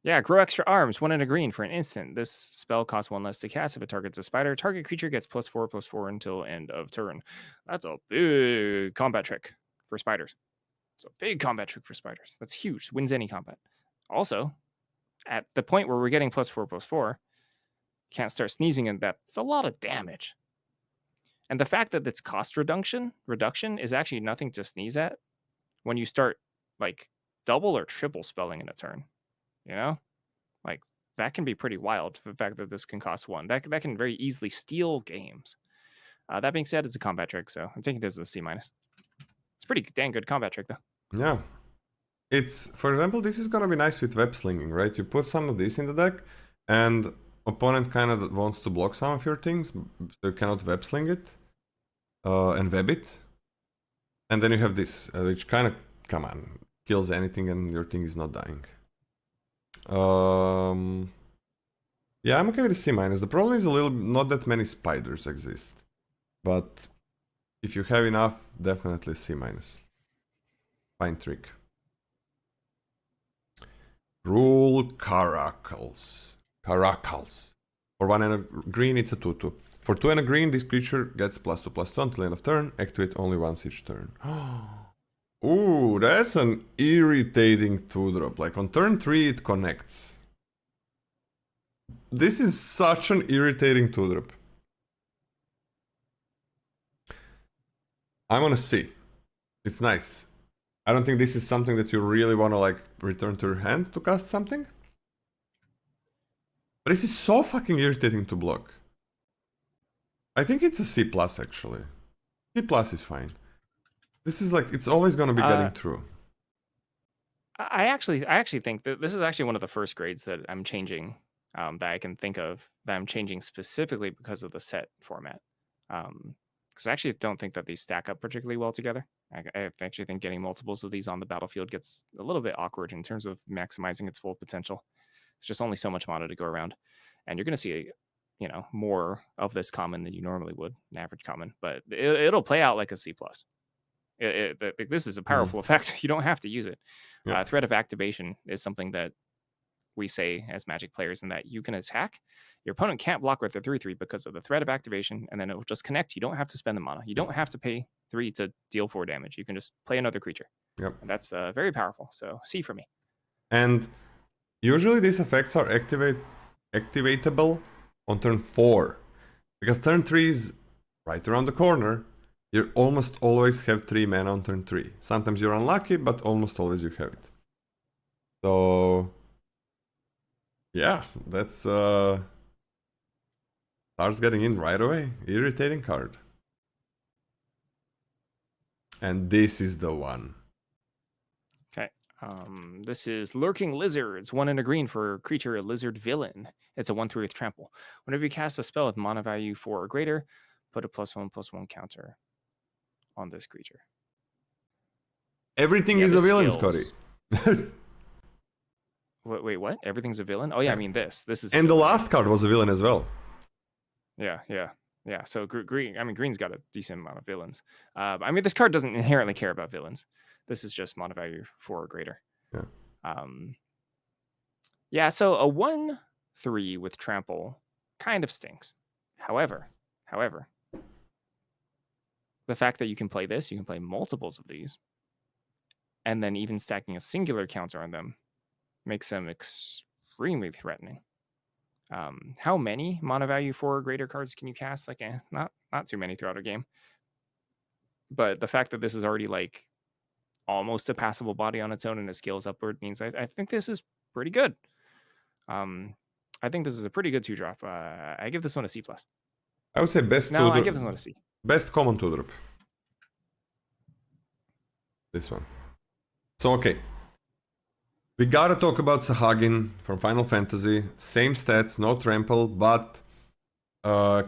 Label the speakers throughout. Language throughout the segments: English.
Speaker 1: Yeah, grow extra arms, 1 and a green for an instant. This spell costs 1 less to cast if it targets a spider. Target creature gets +4/+4 until end of turn. That's a big combat trick for spiders. It's a big combat trick for spiders. That's huge. Wins any combat. Also, at the point where we're getting +4/+4, can't start sneezing, and that's a lot of damage. And the fact that it's cost reduction is actually nothing to sneeze at when you start like double or triple spelling in a turn. You know? Like that can be pretty wild. The fact that this can cost 1. That can very easily steal games. That being said, it's a combat trick, so I'm taking this as a C-. It's a pretty dang good combat trick though.
Speaker 2: Yeah. It's, for example, this is gonna be nice with web slinging, right? You put some of this in the deck, and opponent kind of wants to block some of your things, so you cannot web sling it, and web it. And then you have this, which kind of, come on, kills anything and your thing is not dying. Yeah, I'm okay with a C-. The problem is not that many spiders exist. But if you have enough, definitely C-. Fine trick. Rule Caracals. For 1 and a green, it's a 2/2. For 2 and a green, this creature gets +2/+2 until end of turn. Activate only once each turn. Ooh, that's an irritating 2-drop. Like on turn 3, it connects. This is such an irritating 2-drop. I'm on a C. It's nice. I don't think this is something that you really want to like return to your hand to cast something. But this is so fucking irritating to block. I think it's a C+ actually. C+ is fine. This is like, it's always gonna be getting through.
Speaker 1: I actually think that this is actually one of the first grades that I'm changing, that I can think of, that I'm changing specifically because of the set format. Because I actually don't think that these stack up particularly well together. I actually think getting multiples of these on the battlefield gets a little bit awkward in terms of maximizing its full potential. It's just only so much mana to go around, and you're going to see, more of this common than you normally would, an average common. But it'll play out like a C+. This is a powerful effect. You don't have to use it.
Speaker 2: Yep.
Speaker 1: Threat of activation is something that we say as Magic players, in that you can attack. Your opponent can't block with their 3/3 because of the threat of activation, and then it will just connect. You don't have to spend the mana. You don't have to pay 3 to deal 4 damage. You can just play another creature.
Speaker 2: Yep.
Speaker 1: And that's very powerful. So C for me.
Speaker 2: And usually these effects are activatable on turn 4. Because turn 3 is right around the corner. You almost always have 3 mana on turn 3. Sometimes you're unlucky, but almost always you have it. So yeah, that's starts getting in right away. Irritating card. And this is the one.
Speaker 1: Okay. This is Lurking Lizards, 1 and a green for creature, a lizard villain. It's a 1/3 with trample. Whenever you cast a spell with mana value 4 or greater, put a +1/+1 counter on this creature.
Speaker 2: Everything is a villain, Scotty.
Speaker 1: Wait, what? Everything's a villain? Oh yeah, I mean this is.
Speaker 2: And the last card was a villain as well.
Speaker 1: Yeah. So green. I mean, green's got a decent amount of villains. I mean, this card doesn't inherently care about villains. This is just mana value 4 or greater.
Speaker 2: Yeah.
Speaker 1: Yeah. So a 1/3 with trample kind of stinks. However, the fact that you can play this, you can play multiples of these, and then even stacking a singular counter on them makes them extremely threatening. How many mana value 4 or greater cards can you cast? Like, not too many throughout a game. But the fact that this is already like almost a passable body on its own and it scales upward means I think this is pretty good. I think this is a pretty good 2-drop. I give this one a C+.
Speaker 2: I would say best.
Speaker 1: No, I give this one a C.
Speaker 2: Best common 2-drop. This one. So okay. We gotta talk about Sahagin from Final Fantasy. Same stats, no trample, but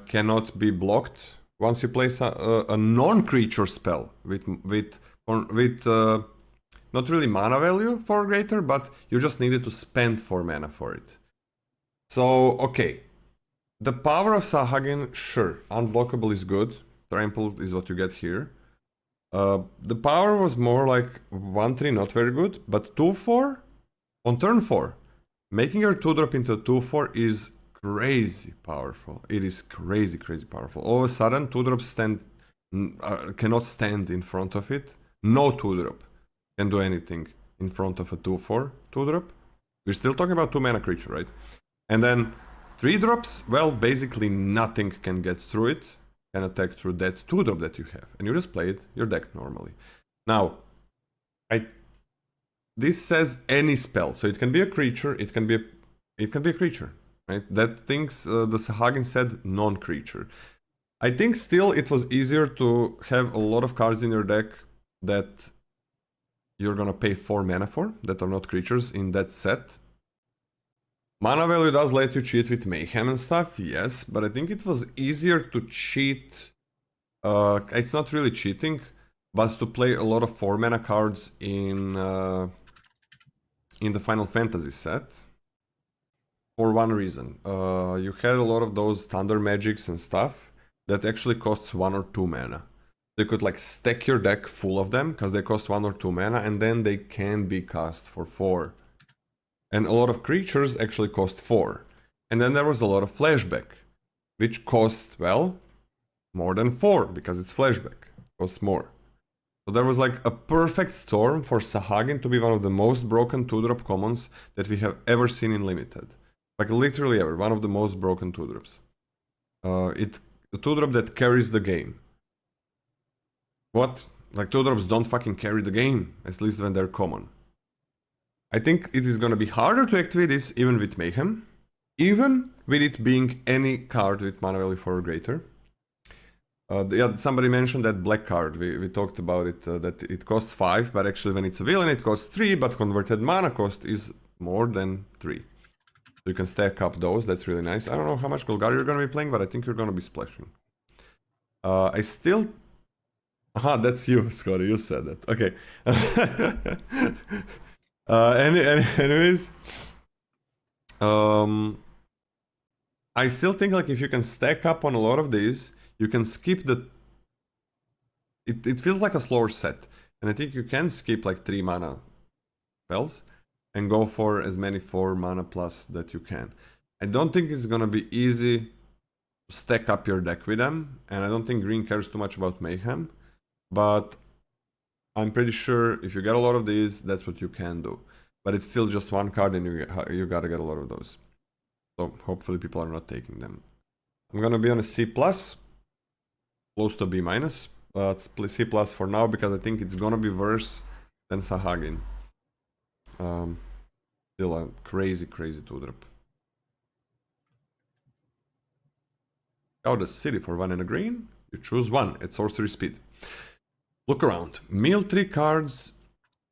Speaker 2: cannot be blocked once you place a non-creature spell with not really mana value for greater, but you just needed to spend 4 mana for it. So okay, the power of Sahagin, sure, unblockable is good. Trample is what you get here. The power was more like 1/3, not very good, but 2/4 on turn 4 making your 2-drop into a 2/4 is crazy powerful. It is crazy powerful. All of a sudden, 2-drops cannot stand in front of it. No 2-drop can do anything in front of a 2/4 2-drop. We're still talking about 2-mana creature, right? And then 3-drops, well, basically nothing can get through it, can attack through that 2-drop that you have. And you just play it your deck normally. Now, this says any spell, so it can be a creature, it can be a creature, right? That things the Sahagin said non-creature. I think still it was easier to have a lot of cards in your deck that you're gonna pay 4 mana for, that are not creatures in that set. Mana value does let you cheat with Mayhem and stuff, yes, but I think it was easier to cheat. It's not really cheating, but to play a lot of 4 mana cards in the Final Fantasy set. For one reason, you had a lot of those Thunder Magics and stuff that actually costs 1 or 2 mana. You could like stack your deck full of them because they cost 1 or 2 mana, and then they can be cast for 4. And a lot of creatures actually cost 4. And then there was a lot of Flashback, which cost, well, more than 4 because it's Flashback. Costs more. So there was like a perfect storm for Sahagin to be one of the most broken 2-drop commons that we have ever seen in Limited. Like literally ever, one of the most broken 2-drops. The 2-drop that carries the game. What? Like 2-drops don't fucking carry the game, at least when they're common. I think it is gonna be harder to activate this even with Mayhem. Even with it being any card with mana value 4 or greater. Yeah, somebody mentioned that black card, we talked about it, that it costs 5, but actually when it's a villain it costs 3, but converted mana cost is more than 3. So you can stack up those, that's really nice. I don't know how much Golgari you're gonna be playing, but I think you're gonna be splashing. I still... Aha, that's you, Scotty, you said that. Okay. Anyways... I still think like if you can stack up on a lot of these, you can skip the... It feels like a slower set. And I think you can skip like 3 mana spells and go for as many 4 mana plus that you can. I don't think it's gonna be easy to stack up your deck with them. And I don't think green cares too much about Mayhem. But I'm pretty sure if you get a lot of these, that's what you can do. But it's still just one card and you gotta get a lot of those. So hopefully people are not taking them. I'm gonna be on a C+. Close to B-. But C+ for now because I think it's gonna be worse than Sahagin. Still a crazy 2-drop. Out the city for 1 and a green. You choose 1 at sorcery speed. Look around. Mill 3 cards.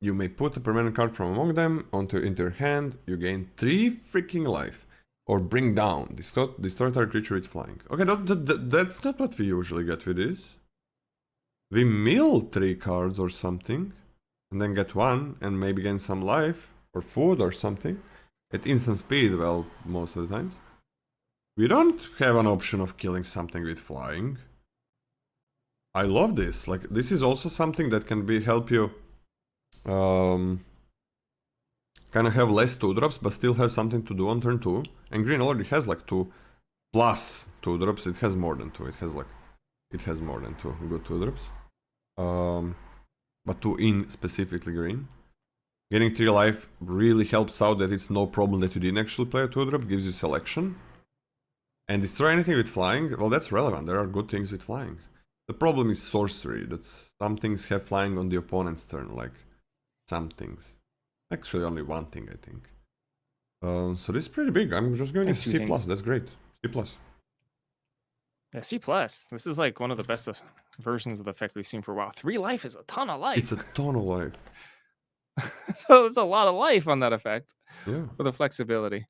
Speaker 2: You may put a permanent card from among them into your hand. You gain 3 freaking life. Or bring down. Destroy target creature with flying. Okay, that's not what we usually get with this. We mill 3 cards or something. And then get 1 and maybe gain some life. Or food or something. At instant speed, well, most of the times. We don't have an option of killing something with flying. I love this. Like, this is also something that can help you kind of have less 2-drops, but still have something to do on turn 2. And green already has like 2 plus 2-drops. It has more than 2. It has more than 2 good 2-drops. But 2 in specifically green. Getting 3 life really helps out that it's no problem that you didn't actually play a 2-drop. Gives you selection. And destroy anything with flying, well, that's relevant. There are good things with flying. The problem is sorcery. That some things have flying on the opponent's turn, like some things. Actually, only one thing, I think. So this is pretty big. I'm just going to C+. That's great. C+.
Speaker 1: Yeah, C+. This is like one of the best versions of the effect we've seen for a while. 3 life is a ton of life.
Speaker 2: It's a ton of life.
Speaker 1: So it's a lot of life on that effect.
Speaker 2: Yeah.
Speaker 1: For the flexibility.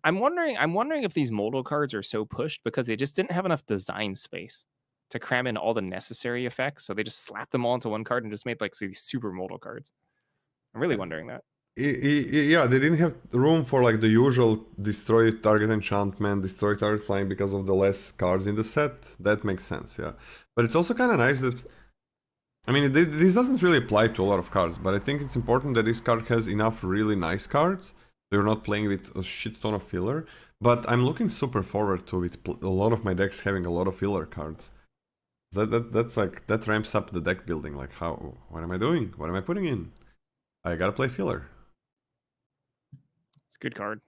Speaker 1: I'm wondering if these modal cards are so pushed because they just didn't have enough design space to cram in all the necessary effects. So they just slapped them all into one card and just made like these super modal cards. I'm really wondering that.
Speaker 2: Yeah, they didn't have room for like the usual destroy target enchantment, destroy target flying because of the less cards in the set. That makes sense, yeah. But it's also kind of nice that... I mean, this doesn't really apply to a lot of cards, but I think it's important that this card has enough really nice cards You're not playing with a shit ton of filler, but I'm looking super forward to it. A lot of my decks having a lot of filler cards. That's like that ramps up the deck building. Like how? What am I doing? What am I putting in? I gotta play filler.
Speaker 1: It's a good card.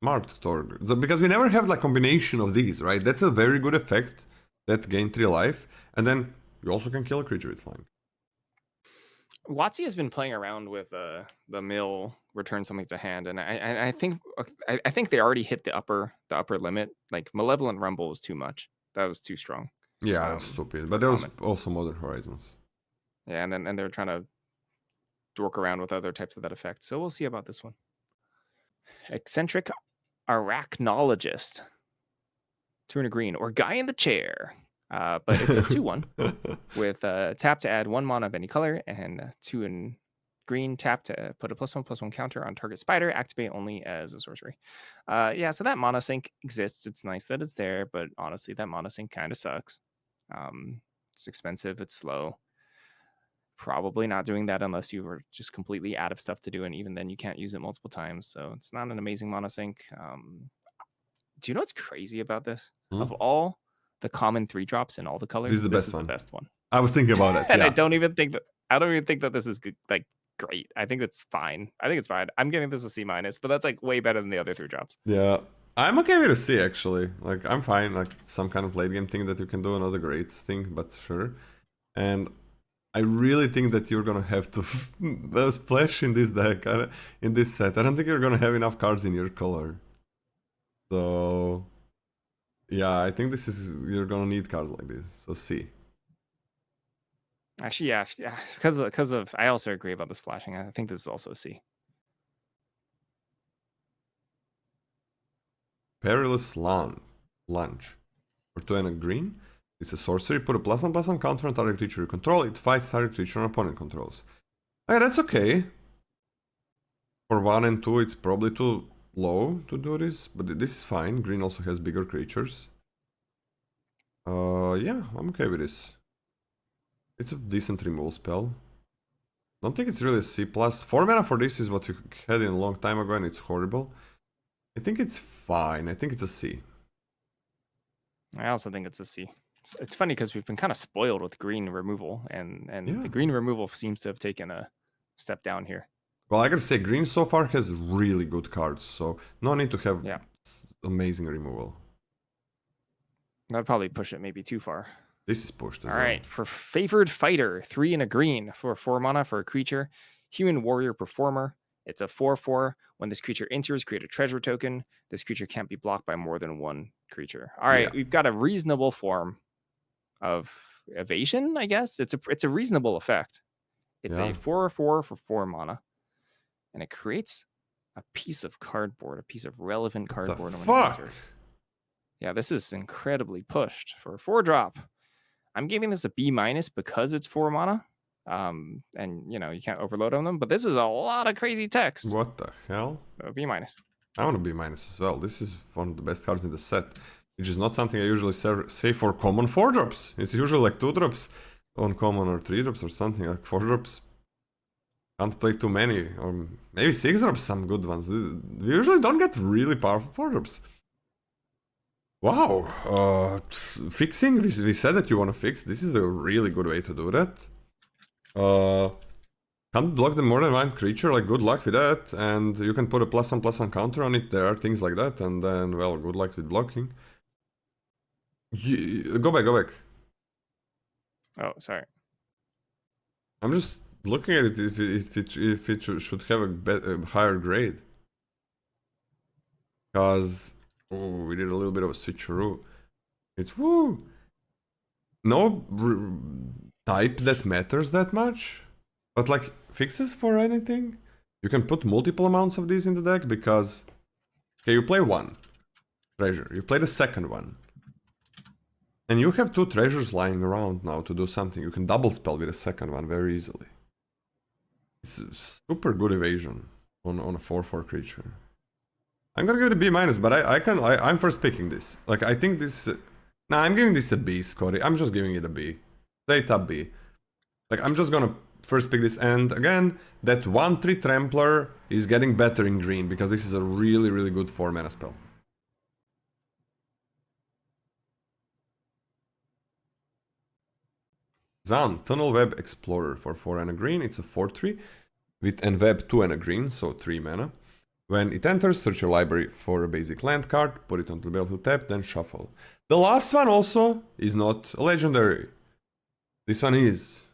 Speaker 2: Smart Torg. Because we never have like combination of these, right? That's a very good effect that gain 3 life, and then you also can kill a creature with flying.
Speaker 1: WotC has been playing around with the mill return something to hand, and I think I think they already hit the upper limit. Like Malevolent Rumble was too much. That was too strong.
Speaker 2: Yeah, that's stupid. But
Speaker 1: for
Speaker 2: there was
Speaker 1: common.
Speaker 2: also Modern Horizons.
Speaker 1: Yeah, and they're trying to work around with other types of that effect. So we'll see about this one. Eccentric Arachnologist. 2 and a green, or Guy in the Chair. But it's a 2/1 with tap to add 1 mana of any color, and 2 and green, tap to put a +1/+1 counter on target spider, activate only as a sorcery. Yeah, so that mana sink exists. It's nice that it's there, but honestly, that mana sink kind of sucks. It's expensive, it's slow. Probably not doing that unless you were just completely out of stuff to do, and even then you can't use it multiple times, so it's not an amazing mana sink. Do you know what's crazy about this? Of all the common 3-drops in all the colors,
Speaker 2: This is the best one.
Speaker 1: The best one.
Speaker 2: I was thinking about it.
Speaker 1: And
Speaker 2: Yeah.
Speaker 1: I don't even think that this is good, like great. I think it's fine. I'm giving this a C-, but that's like way better than the other 3-drops.
Speaker 2: Yeah. I'm okay with a C actually. Like I'm fine, like some kind of late game thing that you can do, not a great thing, but sure. And I really think that you're gonna have to splash in this deck, in this set. I don't think you're gonna have enough cards in your color. So yeah, I think you're gonna need cards like this. So C.
Speaker 1: Actually, yeah, because of I also agree about the splashing. I think this is also a C.
Speaker 2: Perilous Lunge. For 2 and a green. It's a sorcery. Put a +1/+1 counter on target creature you control. It fights target creature an opponent controls. Okay, that's okay. For 1 and 2, it's probably too low to do this, but this is fine. Green also has bigger creatures. Yeah, I'm okay with this. It's a decent removal spell. Don't think it's really a C+. 4 mana for this is what you had in a long time ago, and it's horrible. I think it's fine. I think it's a C.
Speaker 1: I also think it's a C. It's funny because we've been kind of spoiled with green removal, and
Speaker 2: Yeah.
Speaker 1: the green removal seems to have taken a step down here.
Speaker 2: Well, I gotta say, green so far has really good cards, so no need to have amazing removal.
Speaker 1: That'd probably push it maybe too far.
Speaker 2: This is pushed as
Speaker 1: All right, for Favored Fighter, 3 and a green for 4 mana for a creature. Human Warrior Performer. It's a 4/4. When this creature enters, create a treasure token. This creature can't be blocked by more than 1 creature. All right, we've got a reasonable form of evasion, I guess. It's a reasonable effect. It's a 4/4 for 4 mana. And it creates a piece of cardboard, a piece of relevant cardboard.
Speaker 2: The fuck?
Speaker 1: Yeah, this is incredibly pushed for a 4-drop. I'm giving this a B- because it's 4 mana. And you know, you can't overload on them, but this is a lot of crazy text.
Speaker 2: What the hell?
Speaker 1: So B-.
Speaker 2: I want a B- as well. This is one of the best cards in the set, which is not something I usually say for common 4-drops. It's usually like 2-drops on common or 3-drops or something. Like 4-drops can't play too many, or maybe 6-drops, some good ones. We usually don't get really powerful 4-drops. Wow, fixing, we said that you want to fix. This is a really good way to do that. Can't block them more than 1 creature, like good luck with that. And you can put a +1/+1 counter on it, there are things like that. And then, well, good luck with blocking. Go back.
Speaker 1: Oh, sorry.
Speaker 2: I'm just looking at it if it should have a higher grade. Because... oh, we did a little bit of a switcheroo. It's woo! No type that matters that much. But like, fixes for anything? You can put multiple amounts of these in the deck because... okay, you play 1 treasure. You play the second one. And you have 2 treasures lying around now to do something. You can double spell with the second one very easily. It's a super good evasion on a 4/4 creature. I'm gonna give it a B-, but I'm first picking this. Like, I think this... nah, I'm giving this a B, Scotty. I'm just giving it a B. Straight up B. Like, I'm just gonna first pick this, and again, that 1/3 Trampler is getting better in green, because this is a really, really good 4 mana spell. Zan, Tunnel Web Explorer for 4 and a green, it's a 4/3, with Enweb 2 and a green, so 3 mana. When it enters, search your library for a basic land card, put it onto the battlefield tap, then shuffle. The last one also is not a legendary. This one is.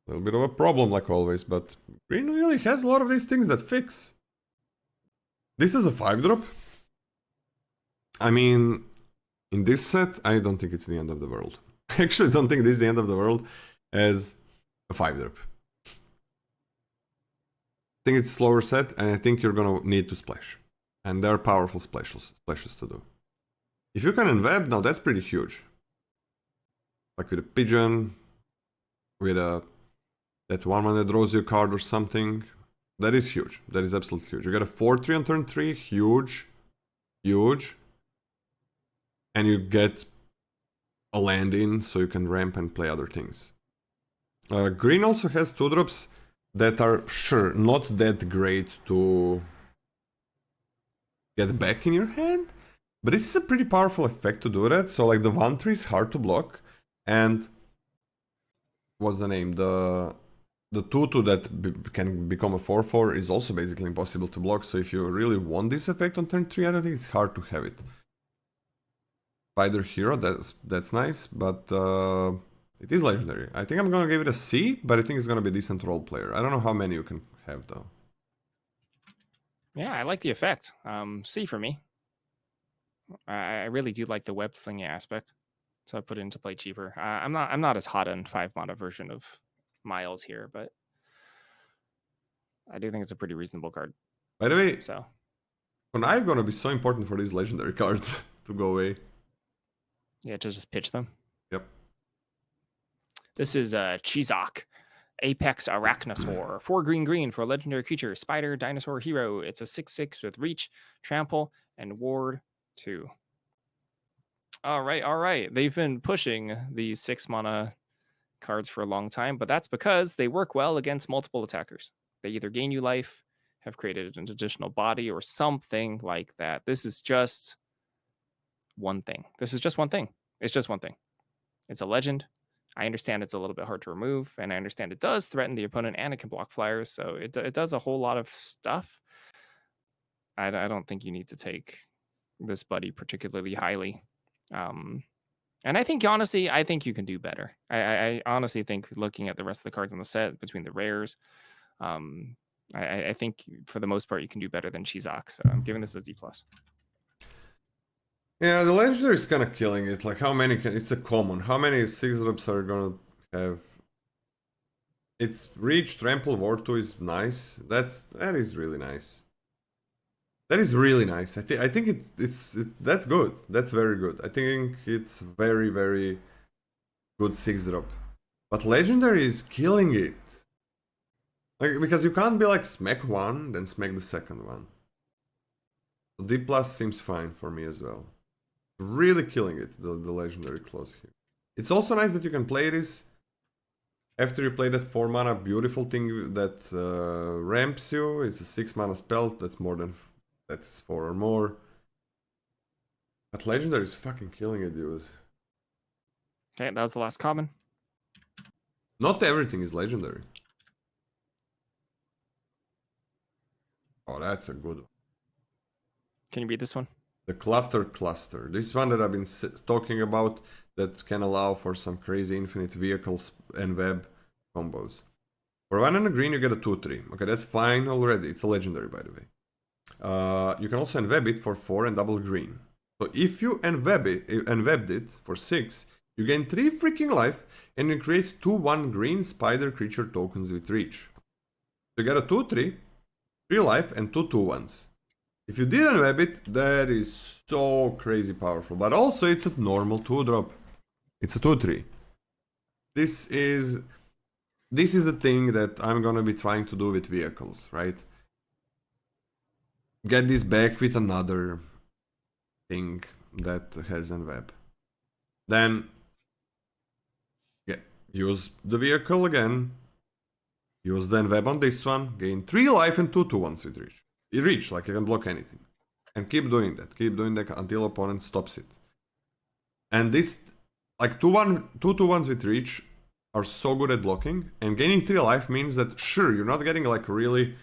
Speaker 2: A little bit of a problem, like always, but green really has a lot of these things that fix. This is a 5-drop. I mean, in this set, I don't think it's the end of the world. I actually don't think this is the end of the world as a 5-drop. I think it's slower set, and I think you're gonna need to splash. And there are powerful splashes to do. If you can enweb, now that's pretty huge. Like with a pigeon, with a that one that draws you a card or something. That is huge. That is absolutely huge. You get a 4/3 on turn 3, huge. Huge. And you get a land in, so you can ramp and play other things. Green also has 2-drops that are, sure, not that great to get back in your hand, but this is a pretty powerful effect to do that. So like the 1/3 is hard to block, and what's the name? The 2/2 that can become a 4/4 is also basically impossible to block. So if you really want this effect on turn 3, I don't think it's hard to have it. Spider Hero, that's nice, but it is legendary. I think I'm gonna give it a C, but I think it's gonna be a decent role player. I don't know how many you can have though.
Speaker 1: Yeah, I like the effect. C for me. I really do like the web slingy aspect, so I put it into play cheaper. I'm not as hot on 5 mana version of Miles here, but I do think it's a pretty reasonable card.
Speaker 2: By the way,
Speaker 1: So
Speaker 2: I'm gonna be so important for these legendary cards to go away.
Speaker 1: yeah, to just pitch them.
Speaker 2: Yep.
Speaker 1: This is Chizak, Apex Arachnosaur. 4 green for a legendary creature, spider, dinosaur, hero. It's a 6/6 with reach, trample, and ward 2. All right. They've been pushing these 6 mana cards for a long time, but that's because they work well against multiple attackers. They either gain you life, have created an additional body, or something like that. This is just one thing. It's just one thing. It's a legend. I understand it's a little bit hard to remove, and I understand it does threaten the opponent and it can block flyers, so it does a whole lot of stuff. I don't think you need to take this buddy particularly highly. And I think, honestly, I think you can do better. I honestly think, looking at the rest of the cards in the set, between the rares, I think for the most part you can do better than Chizak, so I'm giving this a D+.
Speaker 2: Yeah, the legendary is kind of killing it. Like, how many can... It's a common. How many 6-drops are gonna have... It's reach, trample, ward 2 is nice. That is really nice. That is really nice. I think that's good. That's very good. I think it's very, very good 6-drop. But legendary is killing it. Like, because you can't be like smack one, then smack the second one. So D+ seems fine for me as well. Really killing it, the legendary clause here. It's also nice that you can play this after you play that 4 mana beautiful thing that ramps you. It's a 6 mana spell that's more than... That's 4 or more. But legendary is fucking killing it, dude.
Speaker 1: Okay, that was the last common.
Speaker 2: Not everything is legendary. Oh, that's a good one.
Speaker 1: Can you read this one?
Speaker 2: The Clutter Cluster. This is one that I've been talking about, that can allow for some crazy infinite vehicles and web combos. For 1 and a green, you get a 2/3. Okay, that's fine already. It's a legendary, by the way. You can also enweb it for 4 and double green. So if you enwebbed it for 6, you gain 3 freaking life, and you create 2/1 green spider creature tokens with reach. So you get a 2/3, 3 life, and 2 2/1s. If you didn't web it, that is so crazy powerful. But also, it's a normal 2-drop. It's a 2/3. This is the thing that I'm gonna be trying to do with vehicles, right? Get this back with another thing that has enweb. Then, yeah, use the vehicle again. Use then web on this one. Gain 3 life and 2/2/1s with reach. Reach, like you can block anything. And keep doing that. Keep doing that until opponent stops it. And this, like 2/1s with reach are so good at blocking. And gaining 3 life means that, sure, you're not getting like really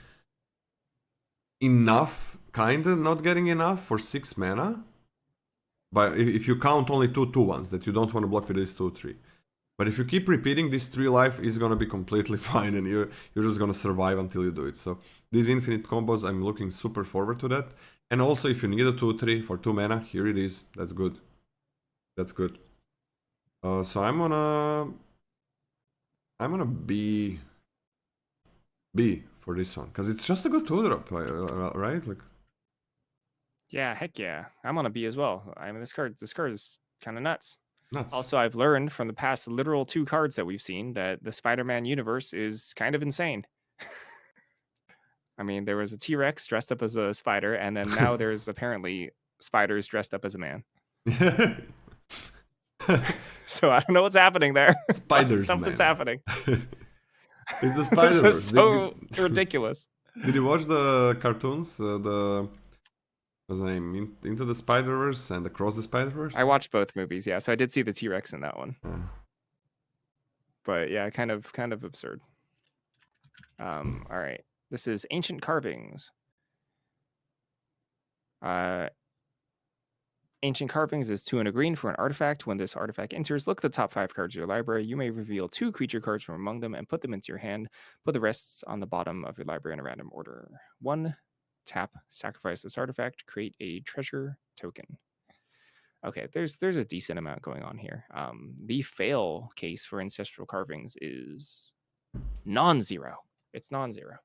Speaker 2: enough, kinda not getting enough for 6 mana. But if you count only 2/2/1s that you don't want to block with this 2/3. But if you keep repeating, this 3 life is gonna be completely fine and you're just gonna survive until you do it. So these infinite combos, I'm looking super forward to that. And also if you need a 2/3 for 2 mana, here it is. That's good. That's good. So I'm gonna B for this one. Because it's just a good 2-drop, right? Like,
Speaker 1: Yeah, heck yeah. I'm on a B as well. I mean, this card is kind of nuts.
Speaker 2: nuts.
Speaker 1: Also, I've learned from the past literal 2 cards that we've seen that the Spider-Man universe is kind of insane. I mean, there was a T-Rex dressed up as a spider, and then now there's apparently spiders dressed up as a man. So I don't know what's happening there.
Speaker 2: Spiders,
Speaker 1: Something's
Speaker 2: man.
Speaker 1: happening.
Speaker 2: It's the Spider-Verse.
Speaker 1: This is so ridiculous.
Speaker 2: Did you watch the cartoons? What's the name? Into the Spider-Verse and Across the Spider-Verse?
Speaker 1: I watched both movies, yeah. So I did see the T-Rex in that one. But yeah, kind of absurd. All right. This is Ancient Carvings. Ancient Carvings is 2 and a green for an artifact. When this artifact enters, look at the top 5 cards of your library. You may reveal 2 creature cards from among them and put them into your hand. Put the rest on the bottom of your library in a random order. 1, tap, sacrifice this artifact, create a treasure token. Okay, there's a decent amount going on here. The fail case for Ancestral Carvings is non-zero. It's non-zero.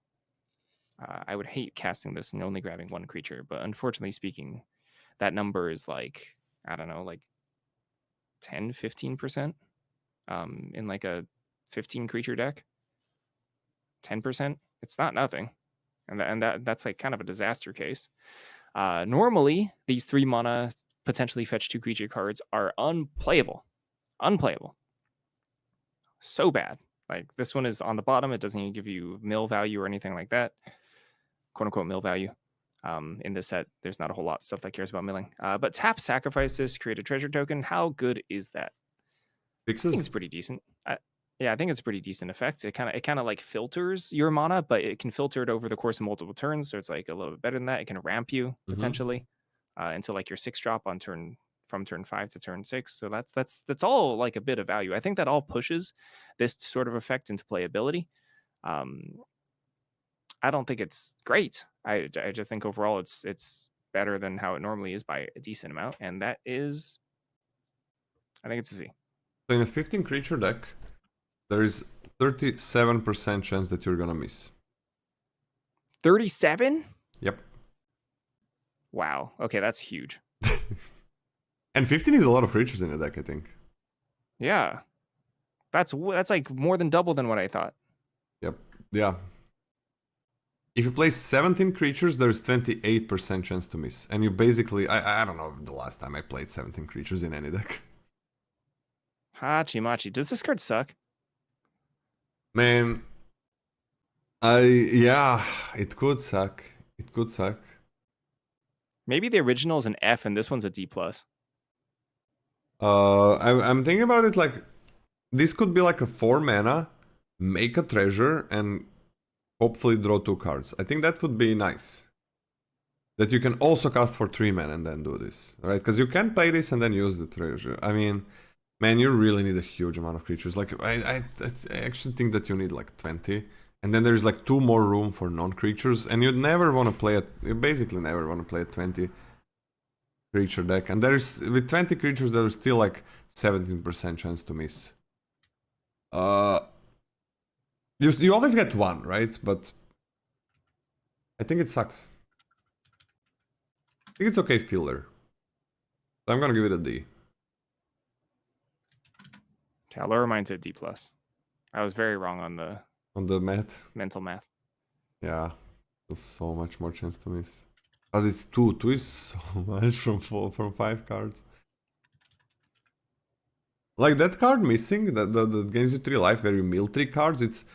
Speaker 1: I would hate casting this and only grabbing 1 creature, but unfortunately speaking, that number is like, I don't know, like 10, 15% in like a 15 creature deck. 10%. It's not nothing. And that's like kind of a disaster case. Normally, these 3 mana potentially fetch 2 creature cards are unplayable. Unplayable. So bad. Like this one is on the bottom. It doesn't even give you mill value or anything like that. Quote unquote mill value. In this set, there's not a whole lot of stuff that cares about milling. But tap, sacrifice this, create a treasure token. How good is that?
Speaker 2: Fixes?
Speaker 1: I think it's pretty decent. Yeah, I think it's a pretty decent effect. It kind of like filters your mana, but it can filter it over the course of multiple turns. So it's like a little bit better than that. It can ramp you potentially into like your 6-drop on from turn 5 to turn 6. So that's all like a bit of value. I think that all pushes this sort of effect into playability. I don't think it's great. I just think overall it's better than how it normally is by a decent amount, and that is, I think it's a C.
Speaker 2: So in a 15 creature deck, there is 37% chance that you're gonna miss.
Speaker 1: 37?
Speaker 2: Yep.
Speaker 1: Wow. Okay, that's huge.
Speaker 2: And 15 is a lot of creatures in a deck, I think.
Speaker 1: Yeah. That's like more than double than what I thought.
Speaker 2: Yep. Yeah. If you play 17 creatures, there's 28% chance to miss. And you basically, I don't know the last time I played 17 creatures in any deck.
Speaker 1: Hachimachi. Does this card suck?
Speaker 2: Man, yeah, it could suck. It could suck.
Speaker 1: Maybe the original is an F and this one's a D+.
Speaker 2: I'm thinking about it like, this could be like a 4 mana, make a treasure, and hopefully draw 2 cards. I think that would be nice. That you can also cast for 3 mana and then do this, right? Because you can play this and then use the treasure. I mean, man, you really need a huge amount of creatures. Like, I actually think that you need like 20. And then there's like 2 more room for non-creatures. And you never want to play it, you basically never want to play a 20 creature deck. And there's, with 20 creatures, there's still like 17% chance to miss. You always get 1, right? But I think it sucks. I think it's okay filler. So I'm gonna give it a D.
Speaker 1: Okay, I'll lower mine to D+. I was very wrong on the
Speaker 2: math.
Speaker 1: mental math.
Speaker 2: Yeah. There's so much more chance to miss. Because it's 2. 2 is so much from 5 cards. Like that card missing, that gains you 3 life where you mill 3 cards, it's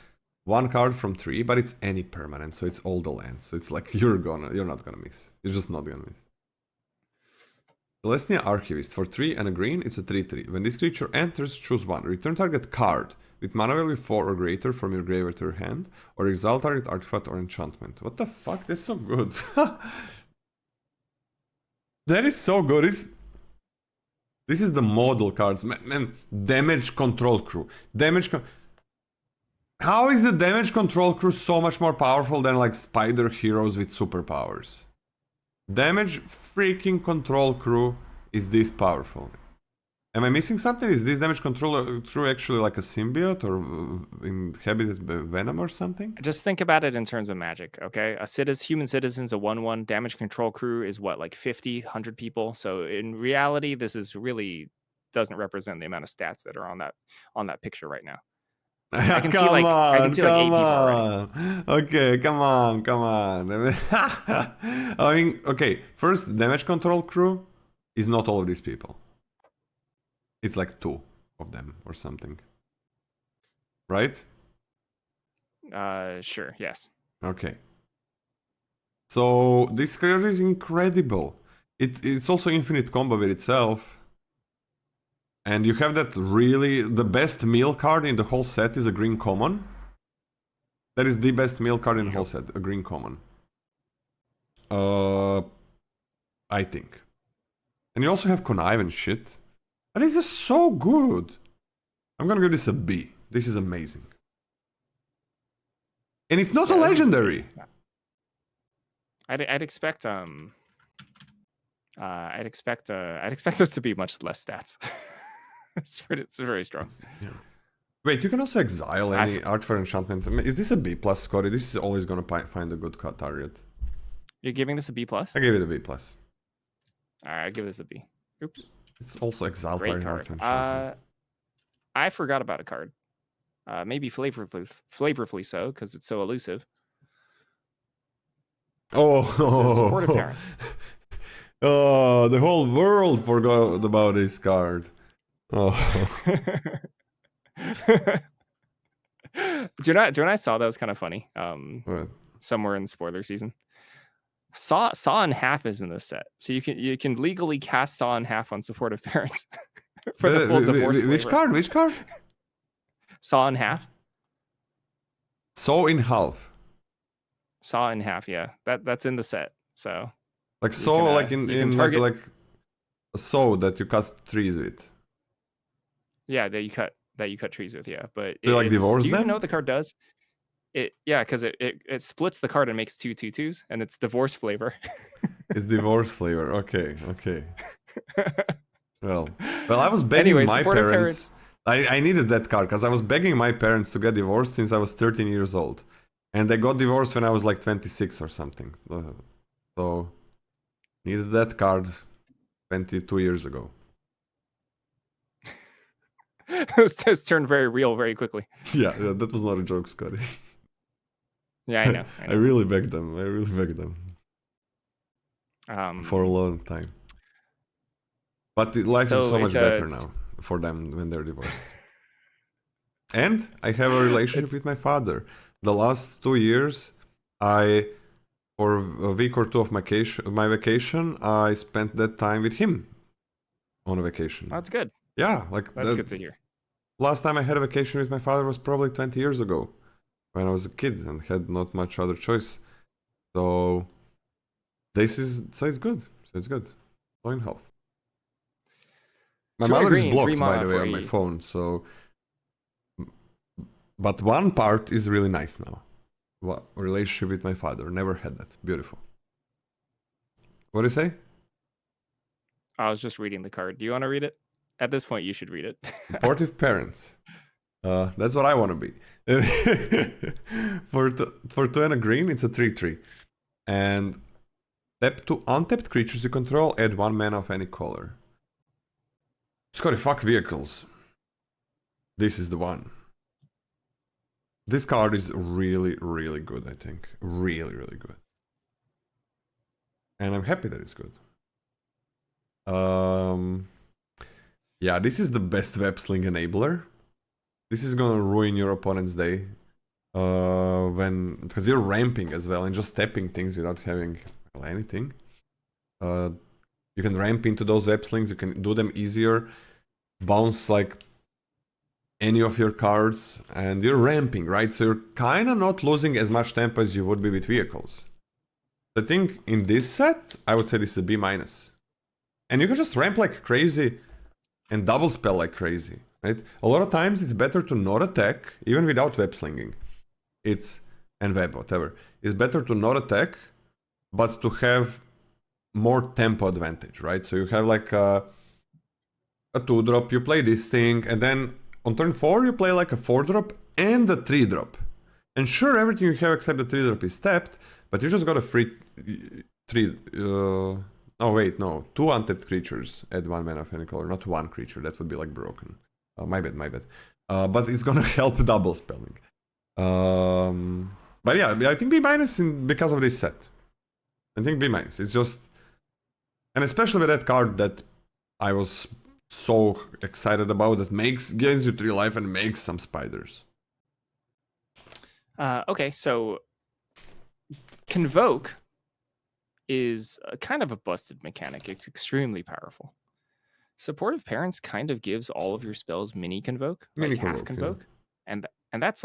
Speaker 2: 1 card from 3, but it's any permanent, so it's all the lands. So it's like you're not gonna miss. You're just not gonna miss. Celestia Archivist, for 3 and a green, it's a 3/3. When this creature enters, choose 1. Return target card with mana value 4 or greater from your graveyard to your hand, or exile target artifact or enchantment. What the fuck? That's so good. That is so good. This is the model cards. Man, damage control crew. How is the damage control crew so much more powerful than like spider heroes with superpowers? Damage freaking control crew is this powerful. Am I missing something? Is this damage control crew actually like a symbiote or inhabited by venom or something?
Speaker 1: Just think about it in terms of Magic, okay? Human citizens, a 1/1 damage control crew is what, like 50, 100 people. So in reality, this is really doesn't represent the amount of stats that are on that picture right now. I can see like 8 people already.
Speaker 2: Okay, come on. I mean, okay, first damage control crew is not all of these people. It's like 2 of them or something. Right?
Speaker 1: Sure, yes.
Speaker 2: Okay. So this card is incredible. It's also infinite combo with itself. And you have that really... The best meal card in the whole set is a green common. That is the best meal card in the whole set, a green common. I think. And you also have connive and shit. And this is so good. I'm gonna give this a B. This is amazing. And it's not a legendary.
Speaker 1: I'd expect this to be much less stats. It's very strong.
Speaker 2: Yeah. Wait, you can also exile any artifact enchantment. Is this a B plus, Scotty? This is always gonna find a good target.
Speaker 1: You're giving this a B plus?
Speaker 2: I gave it a B plus.
Speaker 1: Alright, I give this a B. Oops.
Speaker 2: It's also exile
Speaker 1: Great
Speaker 2: target.
Speaker 1: card. I forgot about a card. Maybe flavorfully so, because it's so elusive.
Speaker 2: Oh,
Speaker 1: supportive parent.
Speaker 2: Oh, the whole world forgot about this card. Oh.
Speaker 1: Do you know what I saw that was kind of funny?
Speaker 2: What?
Speaker 1: Somewhere in the spoiler season. Saw in half is in this set, so you can legally cast Saw in half on supportive parents for the full divorce.
Speaker 2: Which card? Which card?
Speaker 1: Saw in half.
Speaker 2: Saw in half.
Speaker 1: Saw in half, yeah. That's in the set. So
Speaker 2: like saw, like in like a saw that you cut trees with.
Speaker 1: Yeah, that you cut trees with, yeah. But
Speaker 2: so you like divorce
Speaker 1: them?
Speaker 2: Do
Speaker 1: you know what the card does? Because it splits the card and makes 2 2/2s, and it's divorce flavor.
Speaker 2: It's divorce flavor. Okay. Well, I was begging my parents. I needed that card because I was begging my parents to get divorced since I was 13 years old, and they got divorced when I was like 26 or something. So needed that card 22 years ago.
Speaker 1: It's turned very real very quickly.
Speaker 2: Yeah, that was not a joke, Scotty.
Speaker 1: Yeah, I know.
Speaker 2: I really begged them. For a long time. But life is so much better now for them when they're divorced. And I have a relationship with my father. The last 2 years, for a week or 2 of my vacation, I spent that time with him on a vacation.
Speaker 1: That's good.
Speaker 2: Yeah, like
Speaker 1: that's good to hear.
Speaker 2: Last time I had a vacation with my father was probably 20 years ago, when I was a kid and had not much other choice. So it's good. So in health. My mother is blocked, by the way, on my phone. So, but one part is really nice now. Relationship with my father. Never had that. Beautiful. What do you say?
Speaker 1: I was just reading the card. Do you want to read it? At this point, you should read it.
Speaker 2: Supportive parents. That's what I want to be. For 2 and a green, it's a 3/3. And tap to untapped creatures you control, add 1 mana of any color. Scotty, fuck vehicles. This is the one. This card is really, really good, I think. Really, really good. And I'm happy that it's good. Yeah, this is the best web sling enabler. This is gonna ruin your opponent's day. Because you're ramping as well and just tapping things without having anything. You can ramp into those web slings, you can do them easier, bounce like any of your cards, and you're ramping, right? So you're kind of not losing as much tempo as you would be with vehicles. I think in this set, I would say this is a B-. And you can just ramp like crazy and double spell like crazy, right? A lot of times it's better to not attack, even without web slinging. And web, whatever. It's better to not attack, but to have more tempo advantage, right? So you have like a 2-drop, you play this thing, and then on turn 4 you play like a 4-drop and a 3-drop. And sure, everything you have except the 3-drop is tapped, but you just got a free 3... oh wait, no. 2 untapped creatures add 1 mana of any color, not 1 creature. That would be like broken. My bad. But it's gonna help double spelling. But yeah, I think B- because of this set. I think B-. It's just... And especially with that card that I was so excited about, that gains you 3 life and makes some spiders.
Speaker 1: Okay, so Convoke is kind of a busted mechanic. It's extremely powerful. Supportive Parents kind of gives all of your spells mini Convoke, like half Convoke. Yeah. And that's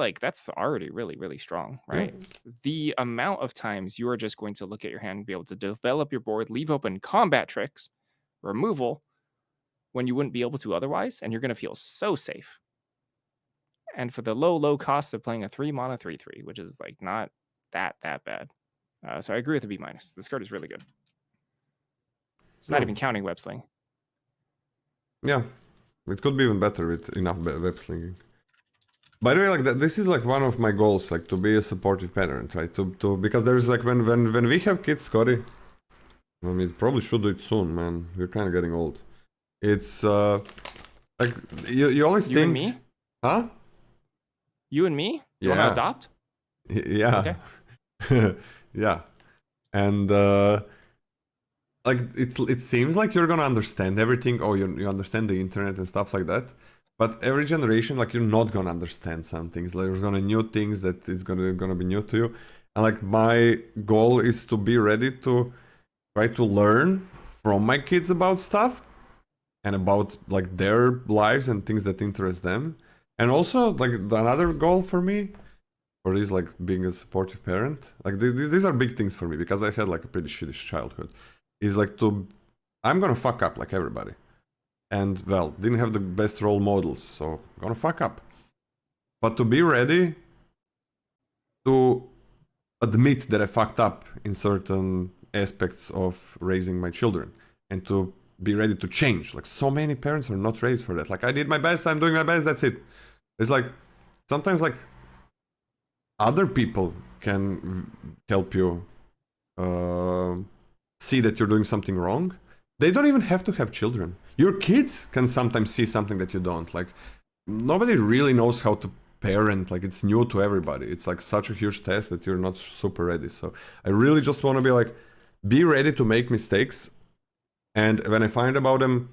Speaker 1: already really, really strong, right? Yeah. The amount of times you are just going to look at your hand and be able to develop your board, leave open combat tricks, removal, when you wouldn't be able to otherwise, and you're going to feel so safe. And for the low cost of playing a 3-mana 3/3, which is like not that bad. So I agree with the B-. This card is really good. It's not even counting web sling.
Speaker 2: Yeah, it could be even better with enough web slinging. By the way, like this is like one of my goals, like to be a supportive parent, right? To because there's like when we have kids, Scotty. I mean, probably should do it soon, man. We're kind of getting old. It's like you always think.
Speaker 1: You and me?
Speaker 2: Huh?
Speaker 1: You and me? You
Speaker 2: yeah.
Speaker 1: want to adopt?
Speaker 2: Yeah. Okay. Yeah. And like it seems like you're gonna understand everything. Oh, you understand the internet and stuff like that. But every generation, like you're not gonna understand some things. Like, there's gonna new things that is gonna be new to you. And like my goal is to be ready to try to learn from my kids about stuff and about like their lives and things that interest them. And also like another goal for me, or is like being a supportive parent. Like these are big things for me because I had like a pretty shitty childhood. Is like I'm gonna fuck up like everybody. And well, didn't have the best role models, so gonna fuck up. But to be ready to admit that I fucked up in certain aspects of raising my children and to be ready to change. Like so many parents are not ready for that. Like I did my best, I'm doing my best, that's it. It's like sometimes like other people can help you see that you're doing something wrong. They don't even have to have children. Your kids can sometimes see something that you don't. Like nobody really knows how to parent. Like it's new to everybody. It's like such a huge test that you're not super ready. So I really just want to be like, be ready to make mistakes. And when I find about them,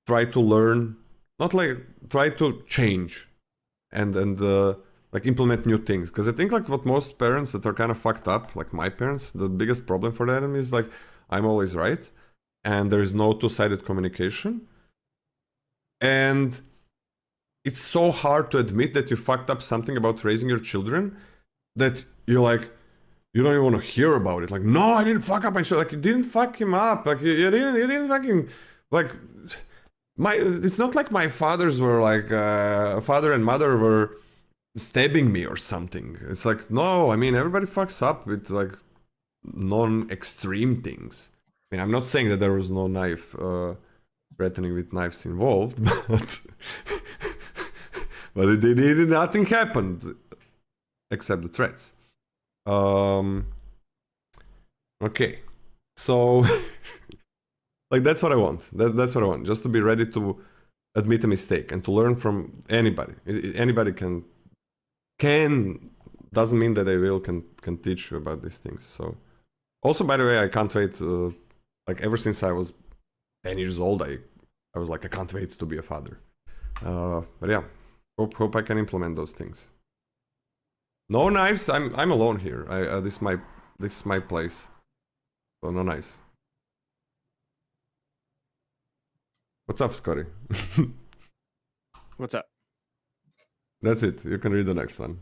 Speaker 2: try to learn, not like try to change and like implement new things. Because I think like what most parents that are kind of fucked up, like my parents, the biggest problem for them is like, I'm always right. And there is no two-sided communication. And it's so hard to admit that you fucked up something about raising your children that you're like, you don't even want to hear about it. Like, no, I didn't fuck up. And like, you didn't fuck him up. Like, you didn't fucking, like, it's not like my fathers were like, father and mother were stabbing me or something. It's like, no, I mean, everybody fucks up with like non-extreme things. I mean, I'm not saying that there was no knife threatening with knives involved, but nothing happened except the threats. Okay, so like that's what I want. That's what I want. Just to be ready to admit a mistake and to learn from anybody. Anybody can doesn't mean that they will can teach you about these things. So also, by the way, I can't wait. Like ever since I was 10 years old, I I was like, I can't wait to be a father. But yeah, hope I can implement those things. No knives. I'm alone here. This is my place. So no knives. What's up, Scotty?
Speaker 1: What's up?
Speaker 2: That's it. You can read the next one.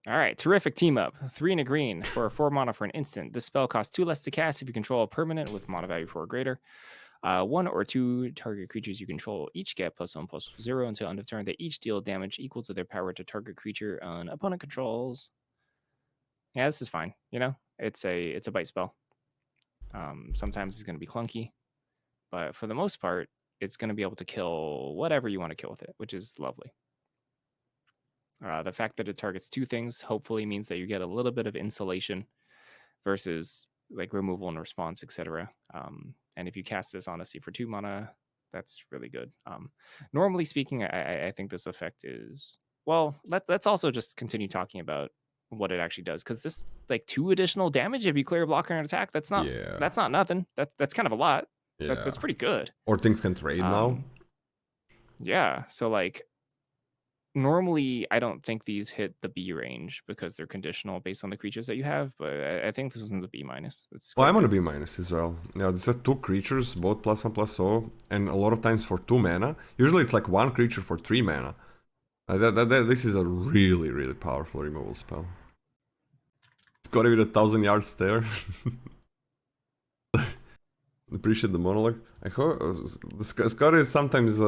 Speaker 1: All right, terrific team up. 3 and a green for a 4 mana for an instant. This spell costs 2 less to cast if you control a permanent with mana value 4 or greater. 1 or 2 target creatures you control each get +1/+0 until end of turn. They each deal damage equal to their power to target creature an opponent controls. Yeah, this is fine. You know, it's a bite spell. Sometimes it's going to be clunky, but for the most part, it's going to be able to kill whatever you want to kill with it, which is lovely. The fact that it targets 2 things hopefully means that you get a little bit of insulation versus like removal and response, etc. And if you cast this honestly for 2 mana, that's really good. Normally speaking, I think this effect is well. Let's also just continue talking about what it actually does, because this like 2 additional damage if you clear a blocker and attack. That's not nothing. That's kind of a lot.
Speaker 2: Yeah.
Speaker 1: That's pretty good.
Speaker 2: Or things can trade now.
Speaker 1: Yeah. So like normally I don't think these hit the B range because they're conditional based on the creatures that you have, but I think this one's a B minus.
Speaker 2: Well, I'm on a B minus as well. Yeah, these are 2 creatures, both +1/+0, and a lot of times for 2 mana. Usually it's like 1 creature for 3 mana. This is a really, really powerful removal spell. It's got to be 1,000-yard stare. Appreciate the monologue. I hope Scotty sometimes